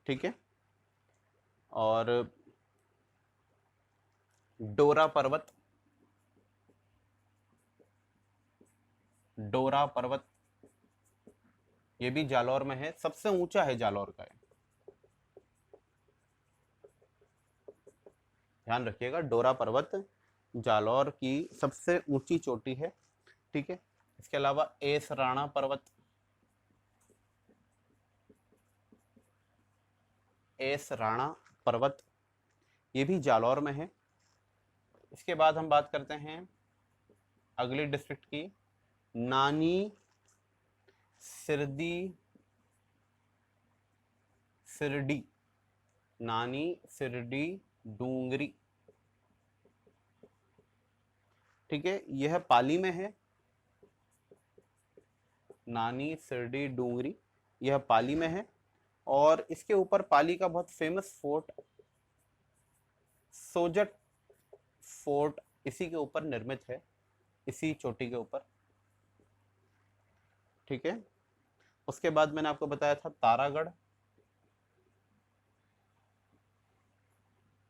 Speaker 1: ठीक है। और डोरा पर्वत, डोरा पर्वत ये भी जालौर में है, सबसे ऊंचा है जालौर का है, ध्यान रखिएगा। डोरा पर्वत जालौर की सबसे ऊंची चोटी है, ठीक है। इसके अलावा एस राणा पर्वत, एस राणा पर्वत ये भी जालौर में है। इसके बाद हम बात करते हैं अगली डिस्ट्रिक्ट की, नानी सिरदी, सिरडी, नानी सिरडी डूंगरी, ठीक है, यह पाली में है। नानी सिरडी डूंगरी यह पाली में है, और इसके ऊपर पाली का बहुत फेमस फोर्ट सोजट फोर्ट इसी के ऊपर निर्मित है, इसी चोटी के ऊपर, ठीक है। उसके बाद मैंने आपको बताया था तारागढ़,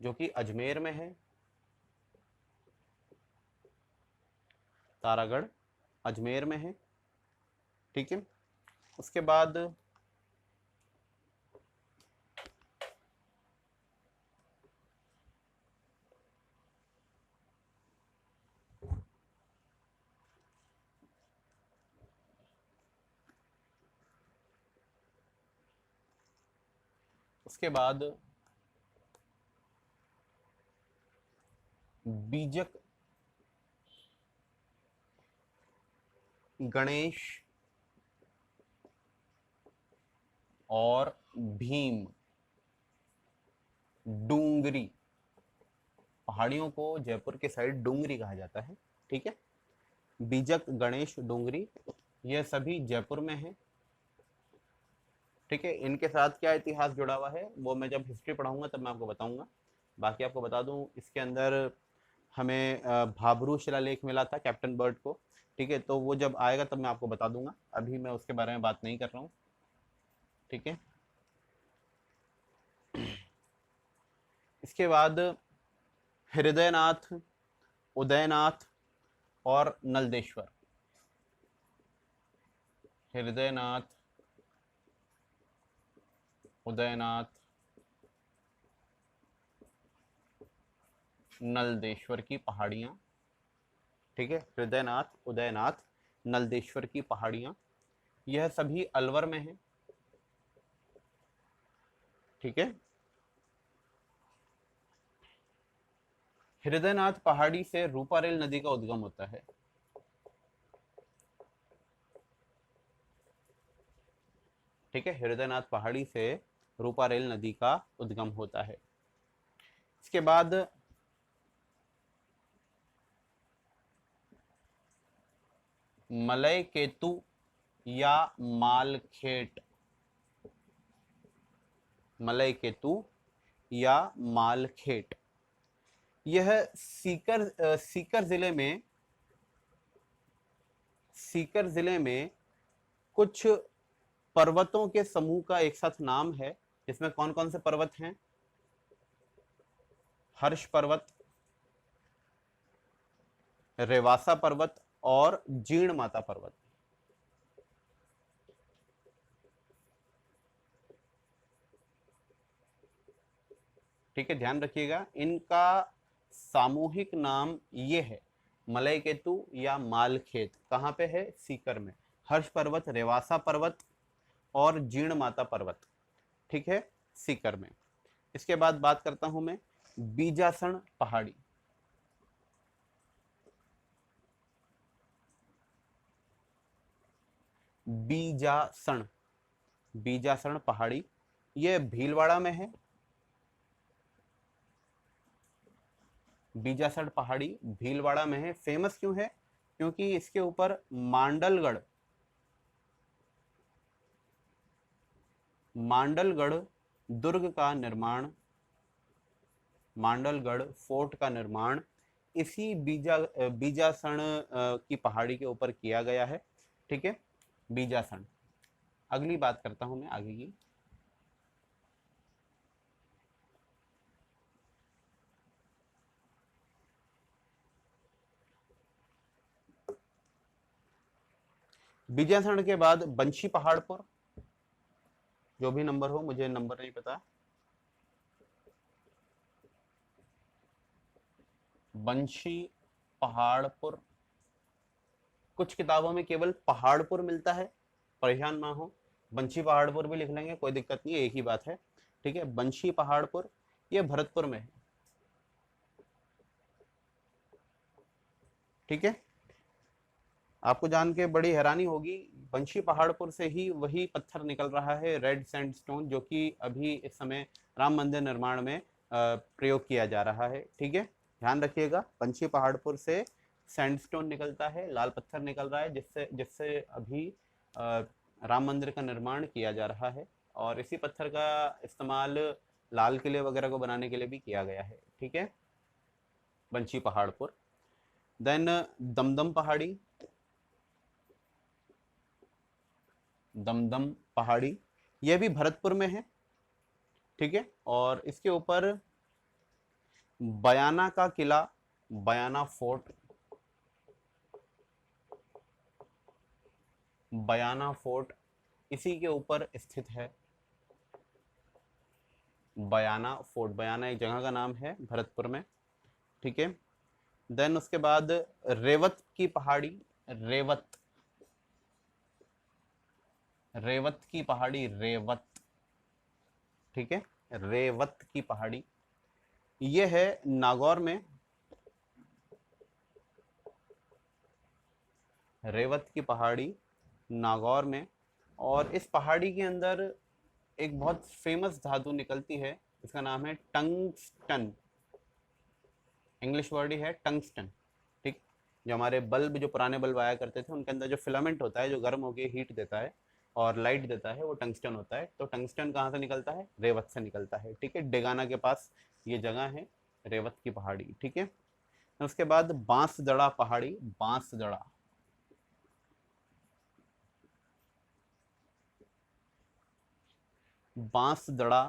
Speaker 1: जो कि अजमेर में है, तारागढ़ अजमेर में है, ठीक है। उसके बाद उसके बाद बीजक गणेश और भीम डूंगरी, पहाड़ियों को जयपुर के साइड डूंगरी कहा जाता है, ठीक है। बीजक गणेश डूंगरी यह सभी जयपुर में है, ठीक है। इनके साथ क्या इतिहास जुड़ा हुआ है वो मैं जब हिस्ट्री पढ़ाऊंगा तब मैं आपको बताऊंगा। बाकी आपको बता दूं, इसके अंदर हमें भाबरू शिलालेख मिला था कैप्टन बर्ड को, ठीक है, तो वो जब आएगा तब मैं आपको बता दूंगा, अभी मैं उसके बारे में बात नहीं कर रहा हूँ, ठीक है। इसके बाद हृदयनाथ, उदयनाथ और नलदेश्वर, हृदयनाथ, उदयनाथ, नलदेश्वर की पहाड़ियाँ, ठीक है, हृदयनाथ, उदयनाथ, नलदेश्वर की पहाड़ियाँ यह सभी अलवर में है, ठीक है। हृदयनाथ पहाड़ी से रूपारेल नदी का उद्गम होता है, ठीक है, हृदयनाथ पहाड़ी से रूपारेल नदी का उद्गम होता है। इसके बाद मलय केतु या मालखेट, मलय केतु या मालखेट, यह सीकर जिले में कुछ पर्वतों के समूह का एक साथ नाम है, जिसमें कौन कौन से पर्वत हैं? हर्ष पर्वत, रेवासा पर्वत और जीर्ण माता पर्वत। ठीक है, ध्यान रखिएगा, इनका सामूहिक नाम ये है, मलय केतु या मालखेत। कहाँ पे है? सीकर में। हर्ष पर्वत, रेवासा पर्वत और जीर्ण माता पर्वत, ठीक है, सीकर में। इसके बाद बात करता हूं मैं बीजासन पहाड़ी। बीजासन, बीजासन पहाड़ी, ये भीलवाड़ा में है। बीजासन पहाड़ी भीलवाड़ा में है। फेमस क्यों है? क्योंकि इसके ऊपर मांडलगढ़ दुर्ग का निर्माण, मांडलगढ़ फोर्ट का निर्माण इसी बीजासन की पहाड़ी के ऊपर किया गया है। ठीक है, बीजासन। अगली बात करता हूं मैं आगे की। बीजासन के बाद बंशी पहाड़पुर, जो भी नंबर हो, मुझे नंबर नहीं पता। बंशी पहाड़पुर, कुछ किताबों में केवल पहाड़पुर मिलता है, परेशान ना हो, बंशी पहाड़पुर भी लिख लेंगे, कोई दिक्कत नहीं है, एक ही बात है। ठीक है, बंशी पहाड़पुर ये भरतपुर में है। ठीक है, आपको जान के बड़ी हैरानी होगी, बंशी पहाड़पुर से ही वही पत्थर निकल रहा है, रेड सैंडस्टोन, जो कि अभी इस समय राम मंदिर निर्माण में प्रयोग किया जा रहा है। ठीक है, ध्यान रखिएगा, बंशी पहाड़पुर से सैंडस्टोन निकलता है, लाल पत्थर निकल रहा है, जिससे जिससे अभी राम मंदिर का निर्माण किया जा रहा है, और इसी पत्थर का इस्तेमाल लाल किले वगैरह को बनाने के लिए भी किया गया है। ठीक है, बंशी पहाड़पुर। देन दमदम पहाड़ी, दमदम पहाड़ी यह भी भरतपुर में है। ठीक है, और इसके ऊपर बयाना का किला, बयाना फोर्ट, बयाना फोर्ट इसी के ऊपर स्थित है। बयाना फोर्ट, बयाना एक जगह का नाम है भरतपुर में। ठीक है, देन उसके बाद रेवत की पहाड़ी, रेवत, रेवत की पहाड़ी, रेवत। ठीक है, रेवत की पहाड़ी ये है नागौर में, रेवत की पहाड़ी नागौर में। और इस पहाड़ी के अंदर एक बहुत फेमस धातु निकलती है, इसका नाम है टंगस्टन, इंग्लिश वर्ड ही है टंगस्टन। ठीक, जो हमारे बल्ब, जो पुराने बल्ब आया करते थे, उनके अंदर जो फिलामेंट होता है, जो गर्म होकर हीट देता है और लाइट देता है, वो टंगस्टन होता है। तो टंगस्टन कहाँ से निकलता है? रेवत से निकलता है। ठीक है, डेगाना के पास ये जगह है, रेवत की पहाड़ी। ठीक है, उसके बाद बांसदड़ा पहाड़ी, बांसदड़ा, बांसदड़ा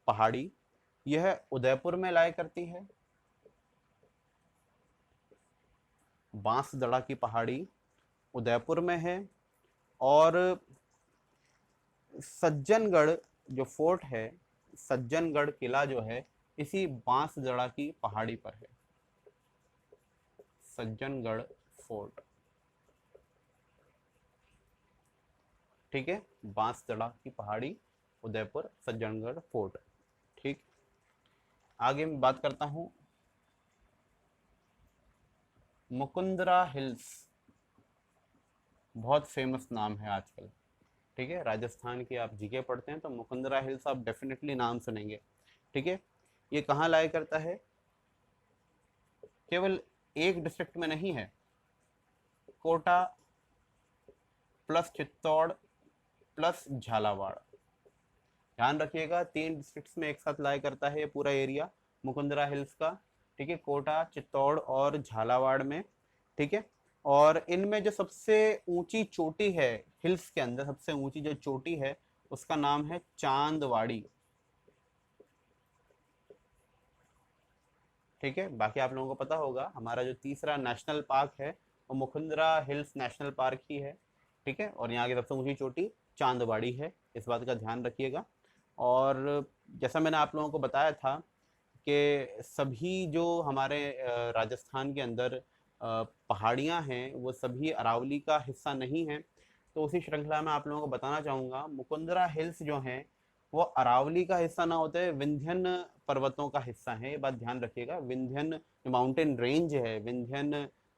Speaker 1: पहाड़ी यह उदयपुर में लाया करती है। बांसदड़ा की पहाड़ी उदयपुर में है। और सज्जनगढ़ जो फोर्ट है, सज्जनगढ़ किला जो है, इसी बांसदड़ा की पहाड़ी पर है, सज्जनगढ़ फोर्ट। ठीक है, बांसदड़ा की पहाड़ी, उदयपुर, सज्जनगढ़ फोर्ट। ठीक, आगे मैं बात करता हूं मुकुंदरा हिल्स, बहुत फेमस नाम है आजकल। ठीक है, राजस्थान की आप जीके पढ़ते हैं तो मुकुंदरा हिल्स आप डेफिनेटली नाम सुनेंगे। ठीक है, ये कहाँ लाया करता है, केवल एक डिस्ट्रिक्ट में नहीं है, कोटा प्लस चित्तौड़ प्लस झालावाड़, ध्यान रखिएगा 3 डिस्ट्रिक्ट्स में एक साथ लाया करता है ये पूरा एरिया मुकुंदरा हिल्स का। ठीक है, कोटा, चित्तौड़ और झालावाड़ में। ठीक है, और इनमें जो सबसे ऊंची चोटी है, हिल्स के अंदर सबसे ऊंची जो चोटी है उसका नाम है चांदवाड़ी। ठीक है, बाकी आप लोगों को पता होगा हमारा जो तीसरा नेशनल पार्क है वो मुकुंदरा हिल्स नेशनल पार्क ही है। ठीक है, और यहाँ की सबसे ऊंची चोटी चांदवाड़ी है, इस बात का ध्यान रखिएगा। और जैसा मैंने आप लोगों को बताया था कि सभी जो हमारे राजस्थान के अंदर पहाड़ियाँ हैं वो सभी अरावली का हिस्सा नहीं है, तो उसी श्रृंखला में आप लोगों को बताना चाहूँगा मुकुंदरा हिल्स जो हैं वो अरावली का हिस्सा ना होते विंध्यन पर्वतों का हिस्सा है, ये बात ध्यान रखिएगा। विंध्यन जो माउंटेन रेंज है, विंध्यन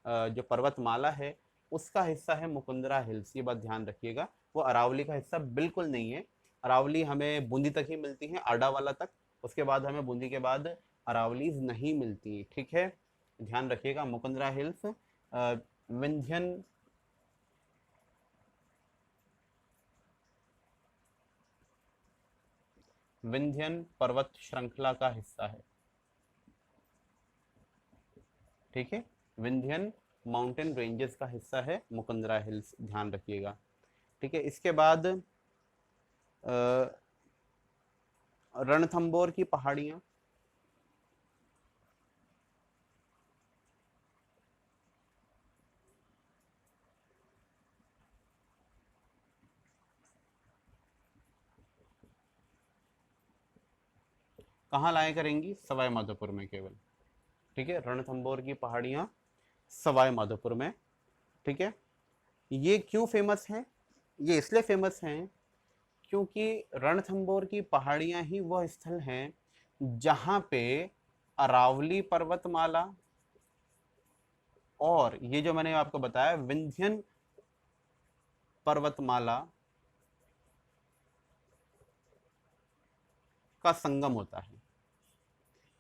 Speaker 1: जो पर्वतमाला है उसका हिस्सा है मुकुंदरा हिल्स, ये बात ध्यान रखिएगा। वो अरावली का हिस्सा बिल्कुल नहीं है। अरावली हमें बूंदी तक ही मिलती है, आडावाला तक, उसके बाद हमें बूंदी के बाद अरावलीज नहीं मिलती। ठीक है, ध्यान रखिएगा मुकुंदरा हिल्स विंध्यन विंध्यन पर्वत श्रृंखला का हिस्सा है। ठीक है, विंध्यन माउंटेन रेंजेस का हिस्सा है मुकुंदरा हिल्स, ध्यान रखिएगा। ठीक है, इसके बाद रणथंबोर की पहाड़ियां, कहाँ लाया करेंगी, सवाई माधोपुर में केवल। ठीक है, रणथंबोर की पहाड़ियां सवाई माधोपुर में। ठीक है, ये क्यों फेमस हैं, ये इसलिए फेमस हैं क्योंकि रणथंबोर की पहाड़ियां ही वह स्थल हैं जहां पे अरावली पर्वतमाला और ये जो मैंने आपको बताया विंध्यन पर्वतमाला का संगम होता है।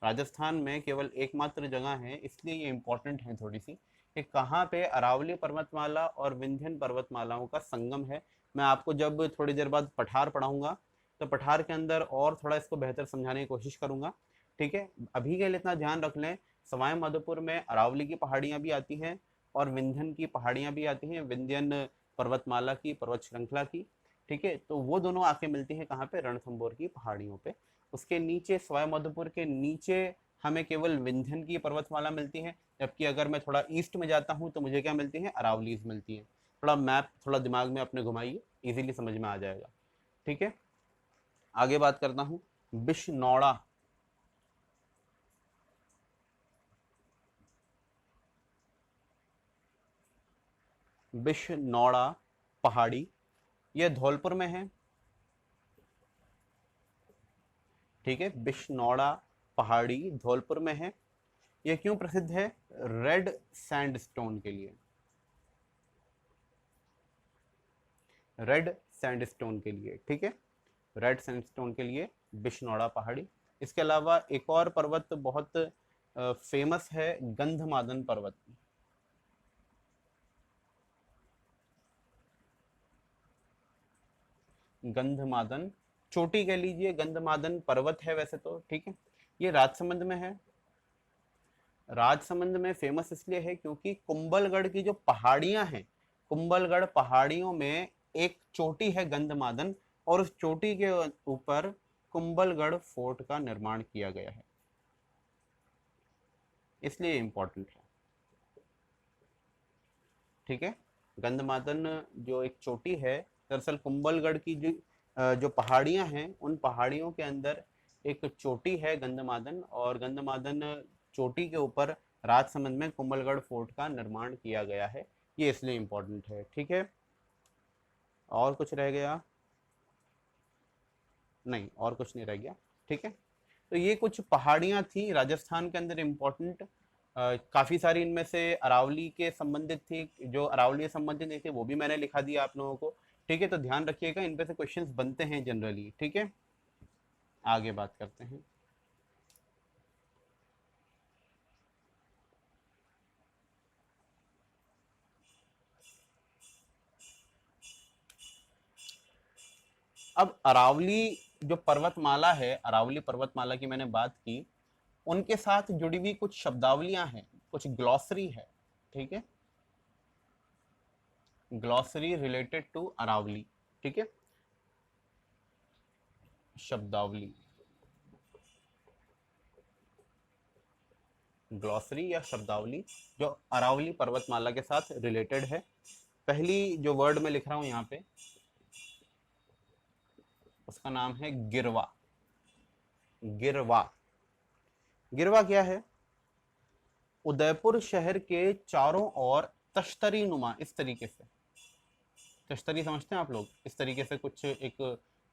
Speaker 1: राजस्थान में केवल एकमात्र जगह है, इसलिए ये इंपॉर्टेंट है थोड़ी सी, कि कहाँ पे अरावली पर्वतमाला और विंध्यन पर्वतमालाओं का संगम है। मैं आपको जब थोड़ी देर बाद पठार पढ़ाऊंगा तो पठार के अंदर और थोड़ा इसको बेहतर समझाने की कोशिश करूंगा। ठीक है, अभी के लिए इतना ध्यान रख लें, सवाई माधोपुर में अरावली की पहाड़ियाँ भी आती हैं और विंध्यन की पहाड़ियाँ भी आती हैं, विंध्यन पर्वतमाला की, पर्वत श्रृंखला की। ठीक है, तो वो दोनों आके मिलती हैं कहाँ पे, रणथंबोर की पहाड़ियों पे। उसके नीचे सवाई माधोपुर के नीचे हमें केवल विंध्यन की पर्वतमाला मिलती है, जबकि अगर मैं थोड़ा ईस्ट में जाता हूँ तो मुझे क्या मिलती है, अरावलीज मिलती है। थोड़ा मैप थोड़ा दिमाग में अपने घुमाइए, इजीली समझ में आ जाएगा। ठीक है, आगे बात करता हूँ बिशनौड़ा। बिशनौड़ा पहाड़ी ये धौलपुर में है। ठीक है, बिशनौड़ा पहाड़ी धौलपुर में है। यह क्यों प्रसिद्ध है, रेड सैंडस्टोन के लिए, रेड सैंडस्टोन के लिए। ठीक है, रेड सैंडस्टोन के लिए बिशनौड़ा पहाड़ी। इसके अलावा एक और पर्वत बहुत फेमस है, गंधमादन पर्वत। गंधमादन चोटी कह लीजिए, गंधमादन पर्वत है वैसे तो। ठीक है, ये राजसमंद में है। राजसमंद में फेमस इसलिए है क्योंकि कुंभलगढ़ की जो पहाड़ियां हैं, कुंभलगढ़ पहाड़ियों में एक चोटी है गंधमादन, और उस चोटी के ऊपर कुंभलगढ़ फोर्ट का निर्माण किया गया है, इसलिए इंपॉर्टेंट है। ठीक है, गंधमादन जो एक चोटी है, दरअसल कुंभलगढ़ की जो पहाड़ियां हैं उन पहाड़ियों के अंदर एक चोटी है गंधमादन, और गंधमादन चोटी के ऊपर राजसमंद में कुंभलगढ़ फोर्ट का निर्माण किया गया है, ये इसलिए इंपॉर्टेंट है। ठीक है, और कुछ रह गया, नहीं और कुछ नहीं रह गया। ठीक है, तो ये कुछ पहाड़ियाँ थी राजस्थान के अंदर इम्पोर्टेंट। काफ़ी सारी इनमें से अरावली के संबंधित थी, जो अरावली से संबंधित नहीं थी वो भी मैंने लिखा दिया आप लोगों को। ठीक है, तो ध्यान रखिएगा, इन पे से क्वेश्चंस बनते हैं जनरली। ठीक है, आगे बात करते हैं। अब अरावली जो पर्वतमाला है, अरावली पर्वतमाला की मैंने बात की, उनके साथ जुड़ी हुई कुछ शब्दावलियां हैं, कुछ ग्लॉसरी है। ठीक है, ग्लॉसरी रिलेटेड टू अरावली। ठीक है, शब्दावली, ग्लॉसरी या शब्दावली जो अरावली पर्वतमाला के साथ रिलेटेड है। पहली जो वर्ड में लिख रहा हूं यहाँ पे, उसका नाम है गिरवा। गिरवा, गिरवा क्या है? उदयपुर शहर के चारों ओर तश्तरी नुमा, इस तरीके से, तश्तरी समझते हैं आप लोग, इस तरीके से कुछ एक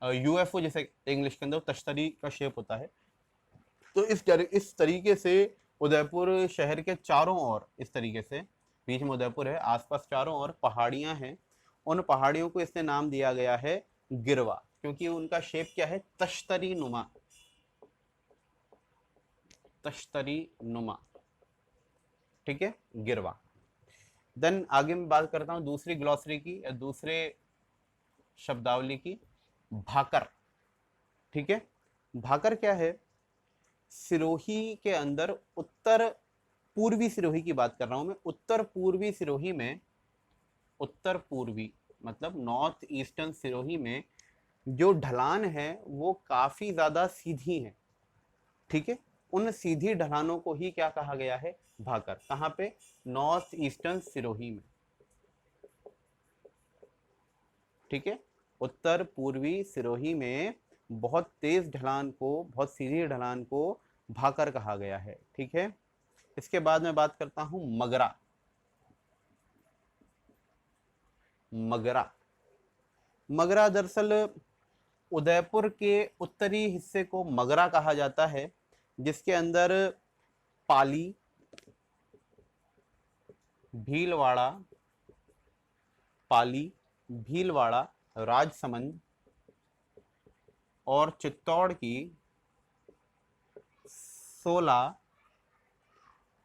Speaker 1: यूएफओ जैसे इंग्लिश के अंदर तश्तरी का शेप होता है, तो इस तरीके से उदयपुर शहर के चारों ओर, इस तरीके से, बीच में उदयपुर है, आसपास चारों ओर पहाड़ियां हैं, उन पहाड़ियों को इसने नाम दिया गया है गिरवा, क्योंकि उनका शेप क्या है? तश्तरी नुमा, तश्तरी नुमा। ठीक है, गिरवा। देन आगे मैं बात करता हूं दूसरी ग्लॉसरी की या दूसरे शब्दावली की, भाकर। ठीक है, भाकर क्या है? सिरोही के अंदर, उत्तर पूर्वी सिरोही की बात कर रहा हूं मैं, उत्तर पूर्वी सिरोही में, उत्तर पूर्वी मतलब नॉर्थ ईस्टर्न सिरोही में जो ढलान है वो काफी ज्यादा सीधी है। ठीक है, उन सीधी ढलानों को ही क्या कहा गया है? भाकर। कहां पे? नॉर्थ ईस्टर्न सिरोही में। ठीक है, उत्तर पूर्वी सिरोही में बहुत तेज ढलान को, बहुत सीधी ढलान को भाकर कहा गया है। ठीक है, इसके बाद मैं बात करता हूं मगरा। मगरा, मगरा दरअसल उदयपुर के उत्तरी हिस्से को मगरा कहा जाता है, जिसके अंदर पाली, भीलवाड़ा, पाली, भीलवाड़ा, राजसमंद और चित्तौड़ की 16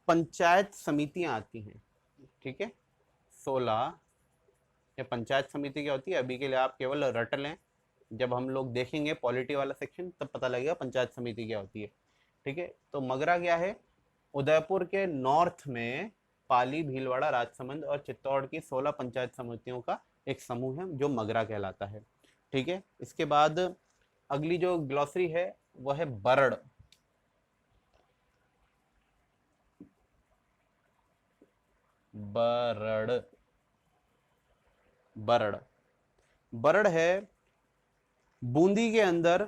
Speaker 1: पंचायत समितियां आती हैं। ठीक है, 16, या पंचायत समिति क्या होती है अभी के लिए आप केवल रट लें, जब हम लोग देखेंगे पॉलिटी वाला सेक्शन तब पता लगेगा पंचायत समिति क्या होती है। ठीक है, तो मगरा क्या है? उदयपुर के नॉर्थ में पाली, भीलवाड़ा, राजसमंद और चित्तौड़ की 16 पंचायत समितियों का एक समूह है जो मगरा कहलाता है। ठीक है, इसके बाद अगली जो ग्लॉसरी है वह है बरड़। बरड़, बरड़, बरड़ है बूंदी के अंदर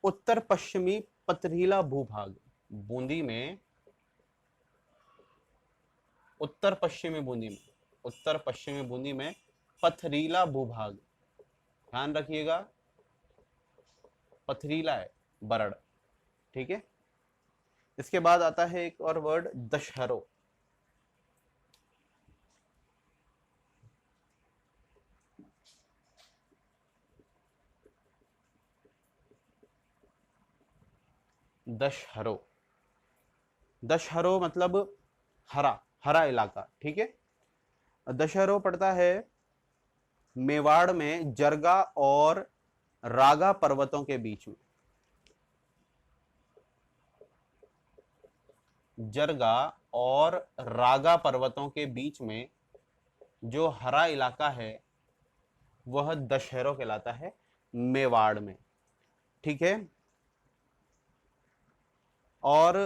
Speaker 1: उत्तर पश्चिमी पथरीला भूभाग। बूंदी में, उत्तर पश्चिमी बूंदी में, उत्तर पश्चिमी बूंदी में पथरीला भूभाग, ध्यान रखिएगा, पथरीला है बरड़। ठीक है, इसके बाद आता है एक और वर्ड, दशहरो। दशहरो, दशहरो मतलब हरा, हरा इलाका। ठीक है, दशहरो पड़ता है मेवाड़ में जरगा और रागा पर्वतों के बीच में। जरगा और रागा पर्वतों के बीच में जो हरा इलाका है वह दशहरो कहलाता है, मेवाड़ में। ठीक है, और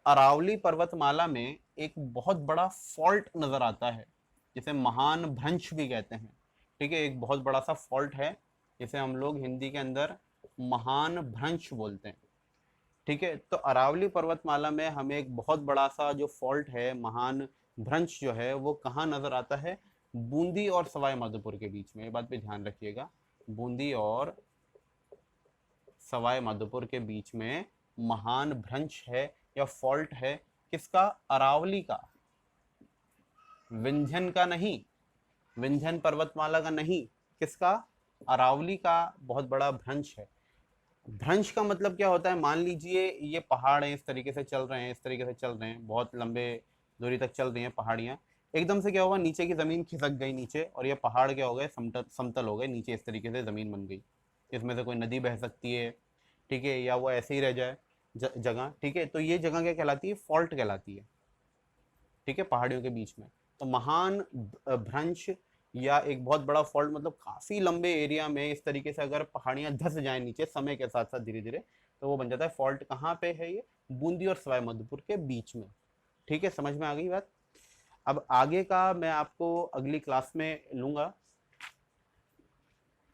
Speaker 1: अरावली पर्वतमाला में एक बहुत बड़ा फॉल्ट नजर आता है जिसे महान भ्रंश भी कहते हैं। ठीक है, एक बहुत बड़ा सा फॉल्ट है जिसे हम लोग हिंदी के अंदर महान भ्रंश बोलते हैं। ठीक है, तो अरावली पर्वतमाला में हमें एक बहुत बड़ा सा जो फॉल्ट है, महान भ्रंश जो है, वो कहाँ नजर आता है? बूंदी और सवाई माधोपुर के बीच में। ये बात पे ध्यान रखिएगा, बूंदी और सवाई माधोपुर के बीच में महान भ्रंश है या फॉल्ट है। किसका? अरावली का, विंध्यन का नहीं, विंध्यन पर्वतमाला का नहीं, किसका? अरावली का बहुत बड़ा भ्रंश है। भ्रंश का मतलब क्या होता है? मान लीजिए ये पहाड़ है, इस तरीके से चल रहे हैं, इस तरीके से चल रहे हैं, बहुत लंबे दूरी तक चल रही हैं पहाड़ियाँ। एकदम से क्या हुआ, नीचे की ज़मीन खिसक गई नीचे, और ये पहाड़ क्या हो गए, समतल समतल हो गए नीचे, इस तरीके से ज़मीन बन गई। इसमें से कोई नदी बह सकती है, ठीक है, या वो ऐसे ही रह जाए जगह, ठीक है। तो ये जगह क्या कहलाती है? फॉल्ट कहलाती है, ठीक है, पहाड़ियों के बीच में। तो महान भ्रंश या एक बहुत बड़ा फॉल्ट, मतलब काफी लंबे एरिया में इस तरीके से अगर पहाड़ियां धस जाएं नीचे समय के साथ साथ धीरे धीरे, तो वो बन जाता है फॉल्ट। कहाँ पे है ये? बूंदी और सवाई माधोपुर के बीच में, ठीक है। समझ में आ गई बात? अब आगे का मैं आपको अगली क्लास में लूंगा।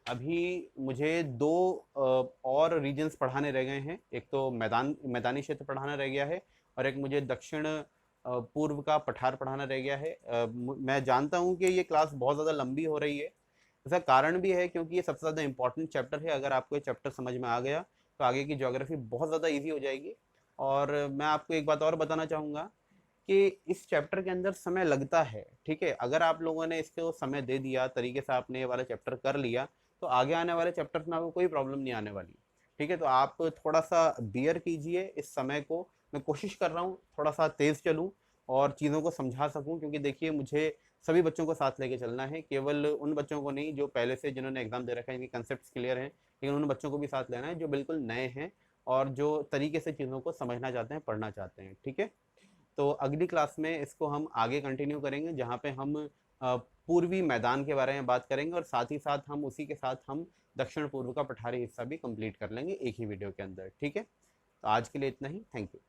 Speaker 1: अभी मुझे दो और रीजन्स पढ़ाने रह गए हैं। एक तो मैदानी क्षेत्र पढ़ाना रह गया है, और एक मुझे दक्षिण पूर्व का पठार पढ़ाना रह गया है। मैं जानता हूँ कि ये क्लास बहुत ज़्यादा लंबी हो रही है। इसका कारण भी है क्योंकि ये सबसे ज़्यादा इंपॉर्टेंट चैप्टर है। अगर आपको ये चैप्टर समझ में आ गया तो आगे की ज्योग्राफी बहुत ज़्यादा ईजी हो जाएगी। और मैं आपको एक बात और बताना चाहूँगा कि इस चैप्टर के अंदर समय लगता है, ठीक है। अगर आप लोगों ने इसको समय दे दिया, तरीके से आपने ये वाला चैप्टर कर लिया, तो आगे आने वाले चैप्टर्स में आपको कोई प्रॉब्लम नहीं आने वाली, ठीक है। तो आप थोड़ा सा बियर कीजिए इस समय को। मैं कोशिश कर रहा हूँ थोड़ा सा तेज़ चलूँ और चीज़ों को समझा सकूँ, क्योंकि देखिए मुझे सभी बच्चों को साथ लेके चलना है, केवल उन बच्चों को नहीं जो पहले से जिन्होंने एग्जाम दे रखा है, इनके कंसेप्ट क्लियर हैं, लेकिन उन बच्चों को भी साथ लेना है जो बिल्कुल नए हैं और जो तरीके से चीज़ों को समझना चाहते हैं, पढ़ना चाहते हैं, ठीक है। तो अगली क्लास में इसको हम आगे कंटिन्यू करेंगे, जहाँ पे हम पूर्वी मैदान के बारे में बात करेंगे, और साथ ही साथ हम उसी के साथ हम दक्षिण पूर्व का पठारी हिस्सा भी कंप्लीट कर लेंगे एक ही वीडियो के अंदर, ठीक है। तो आज के लिए इतना ही, थैंक यू।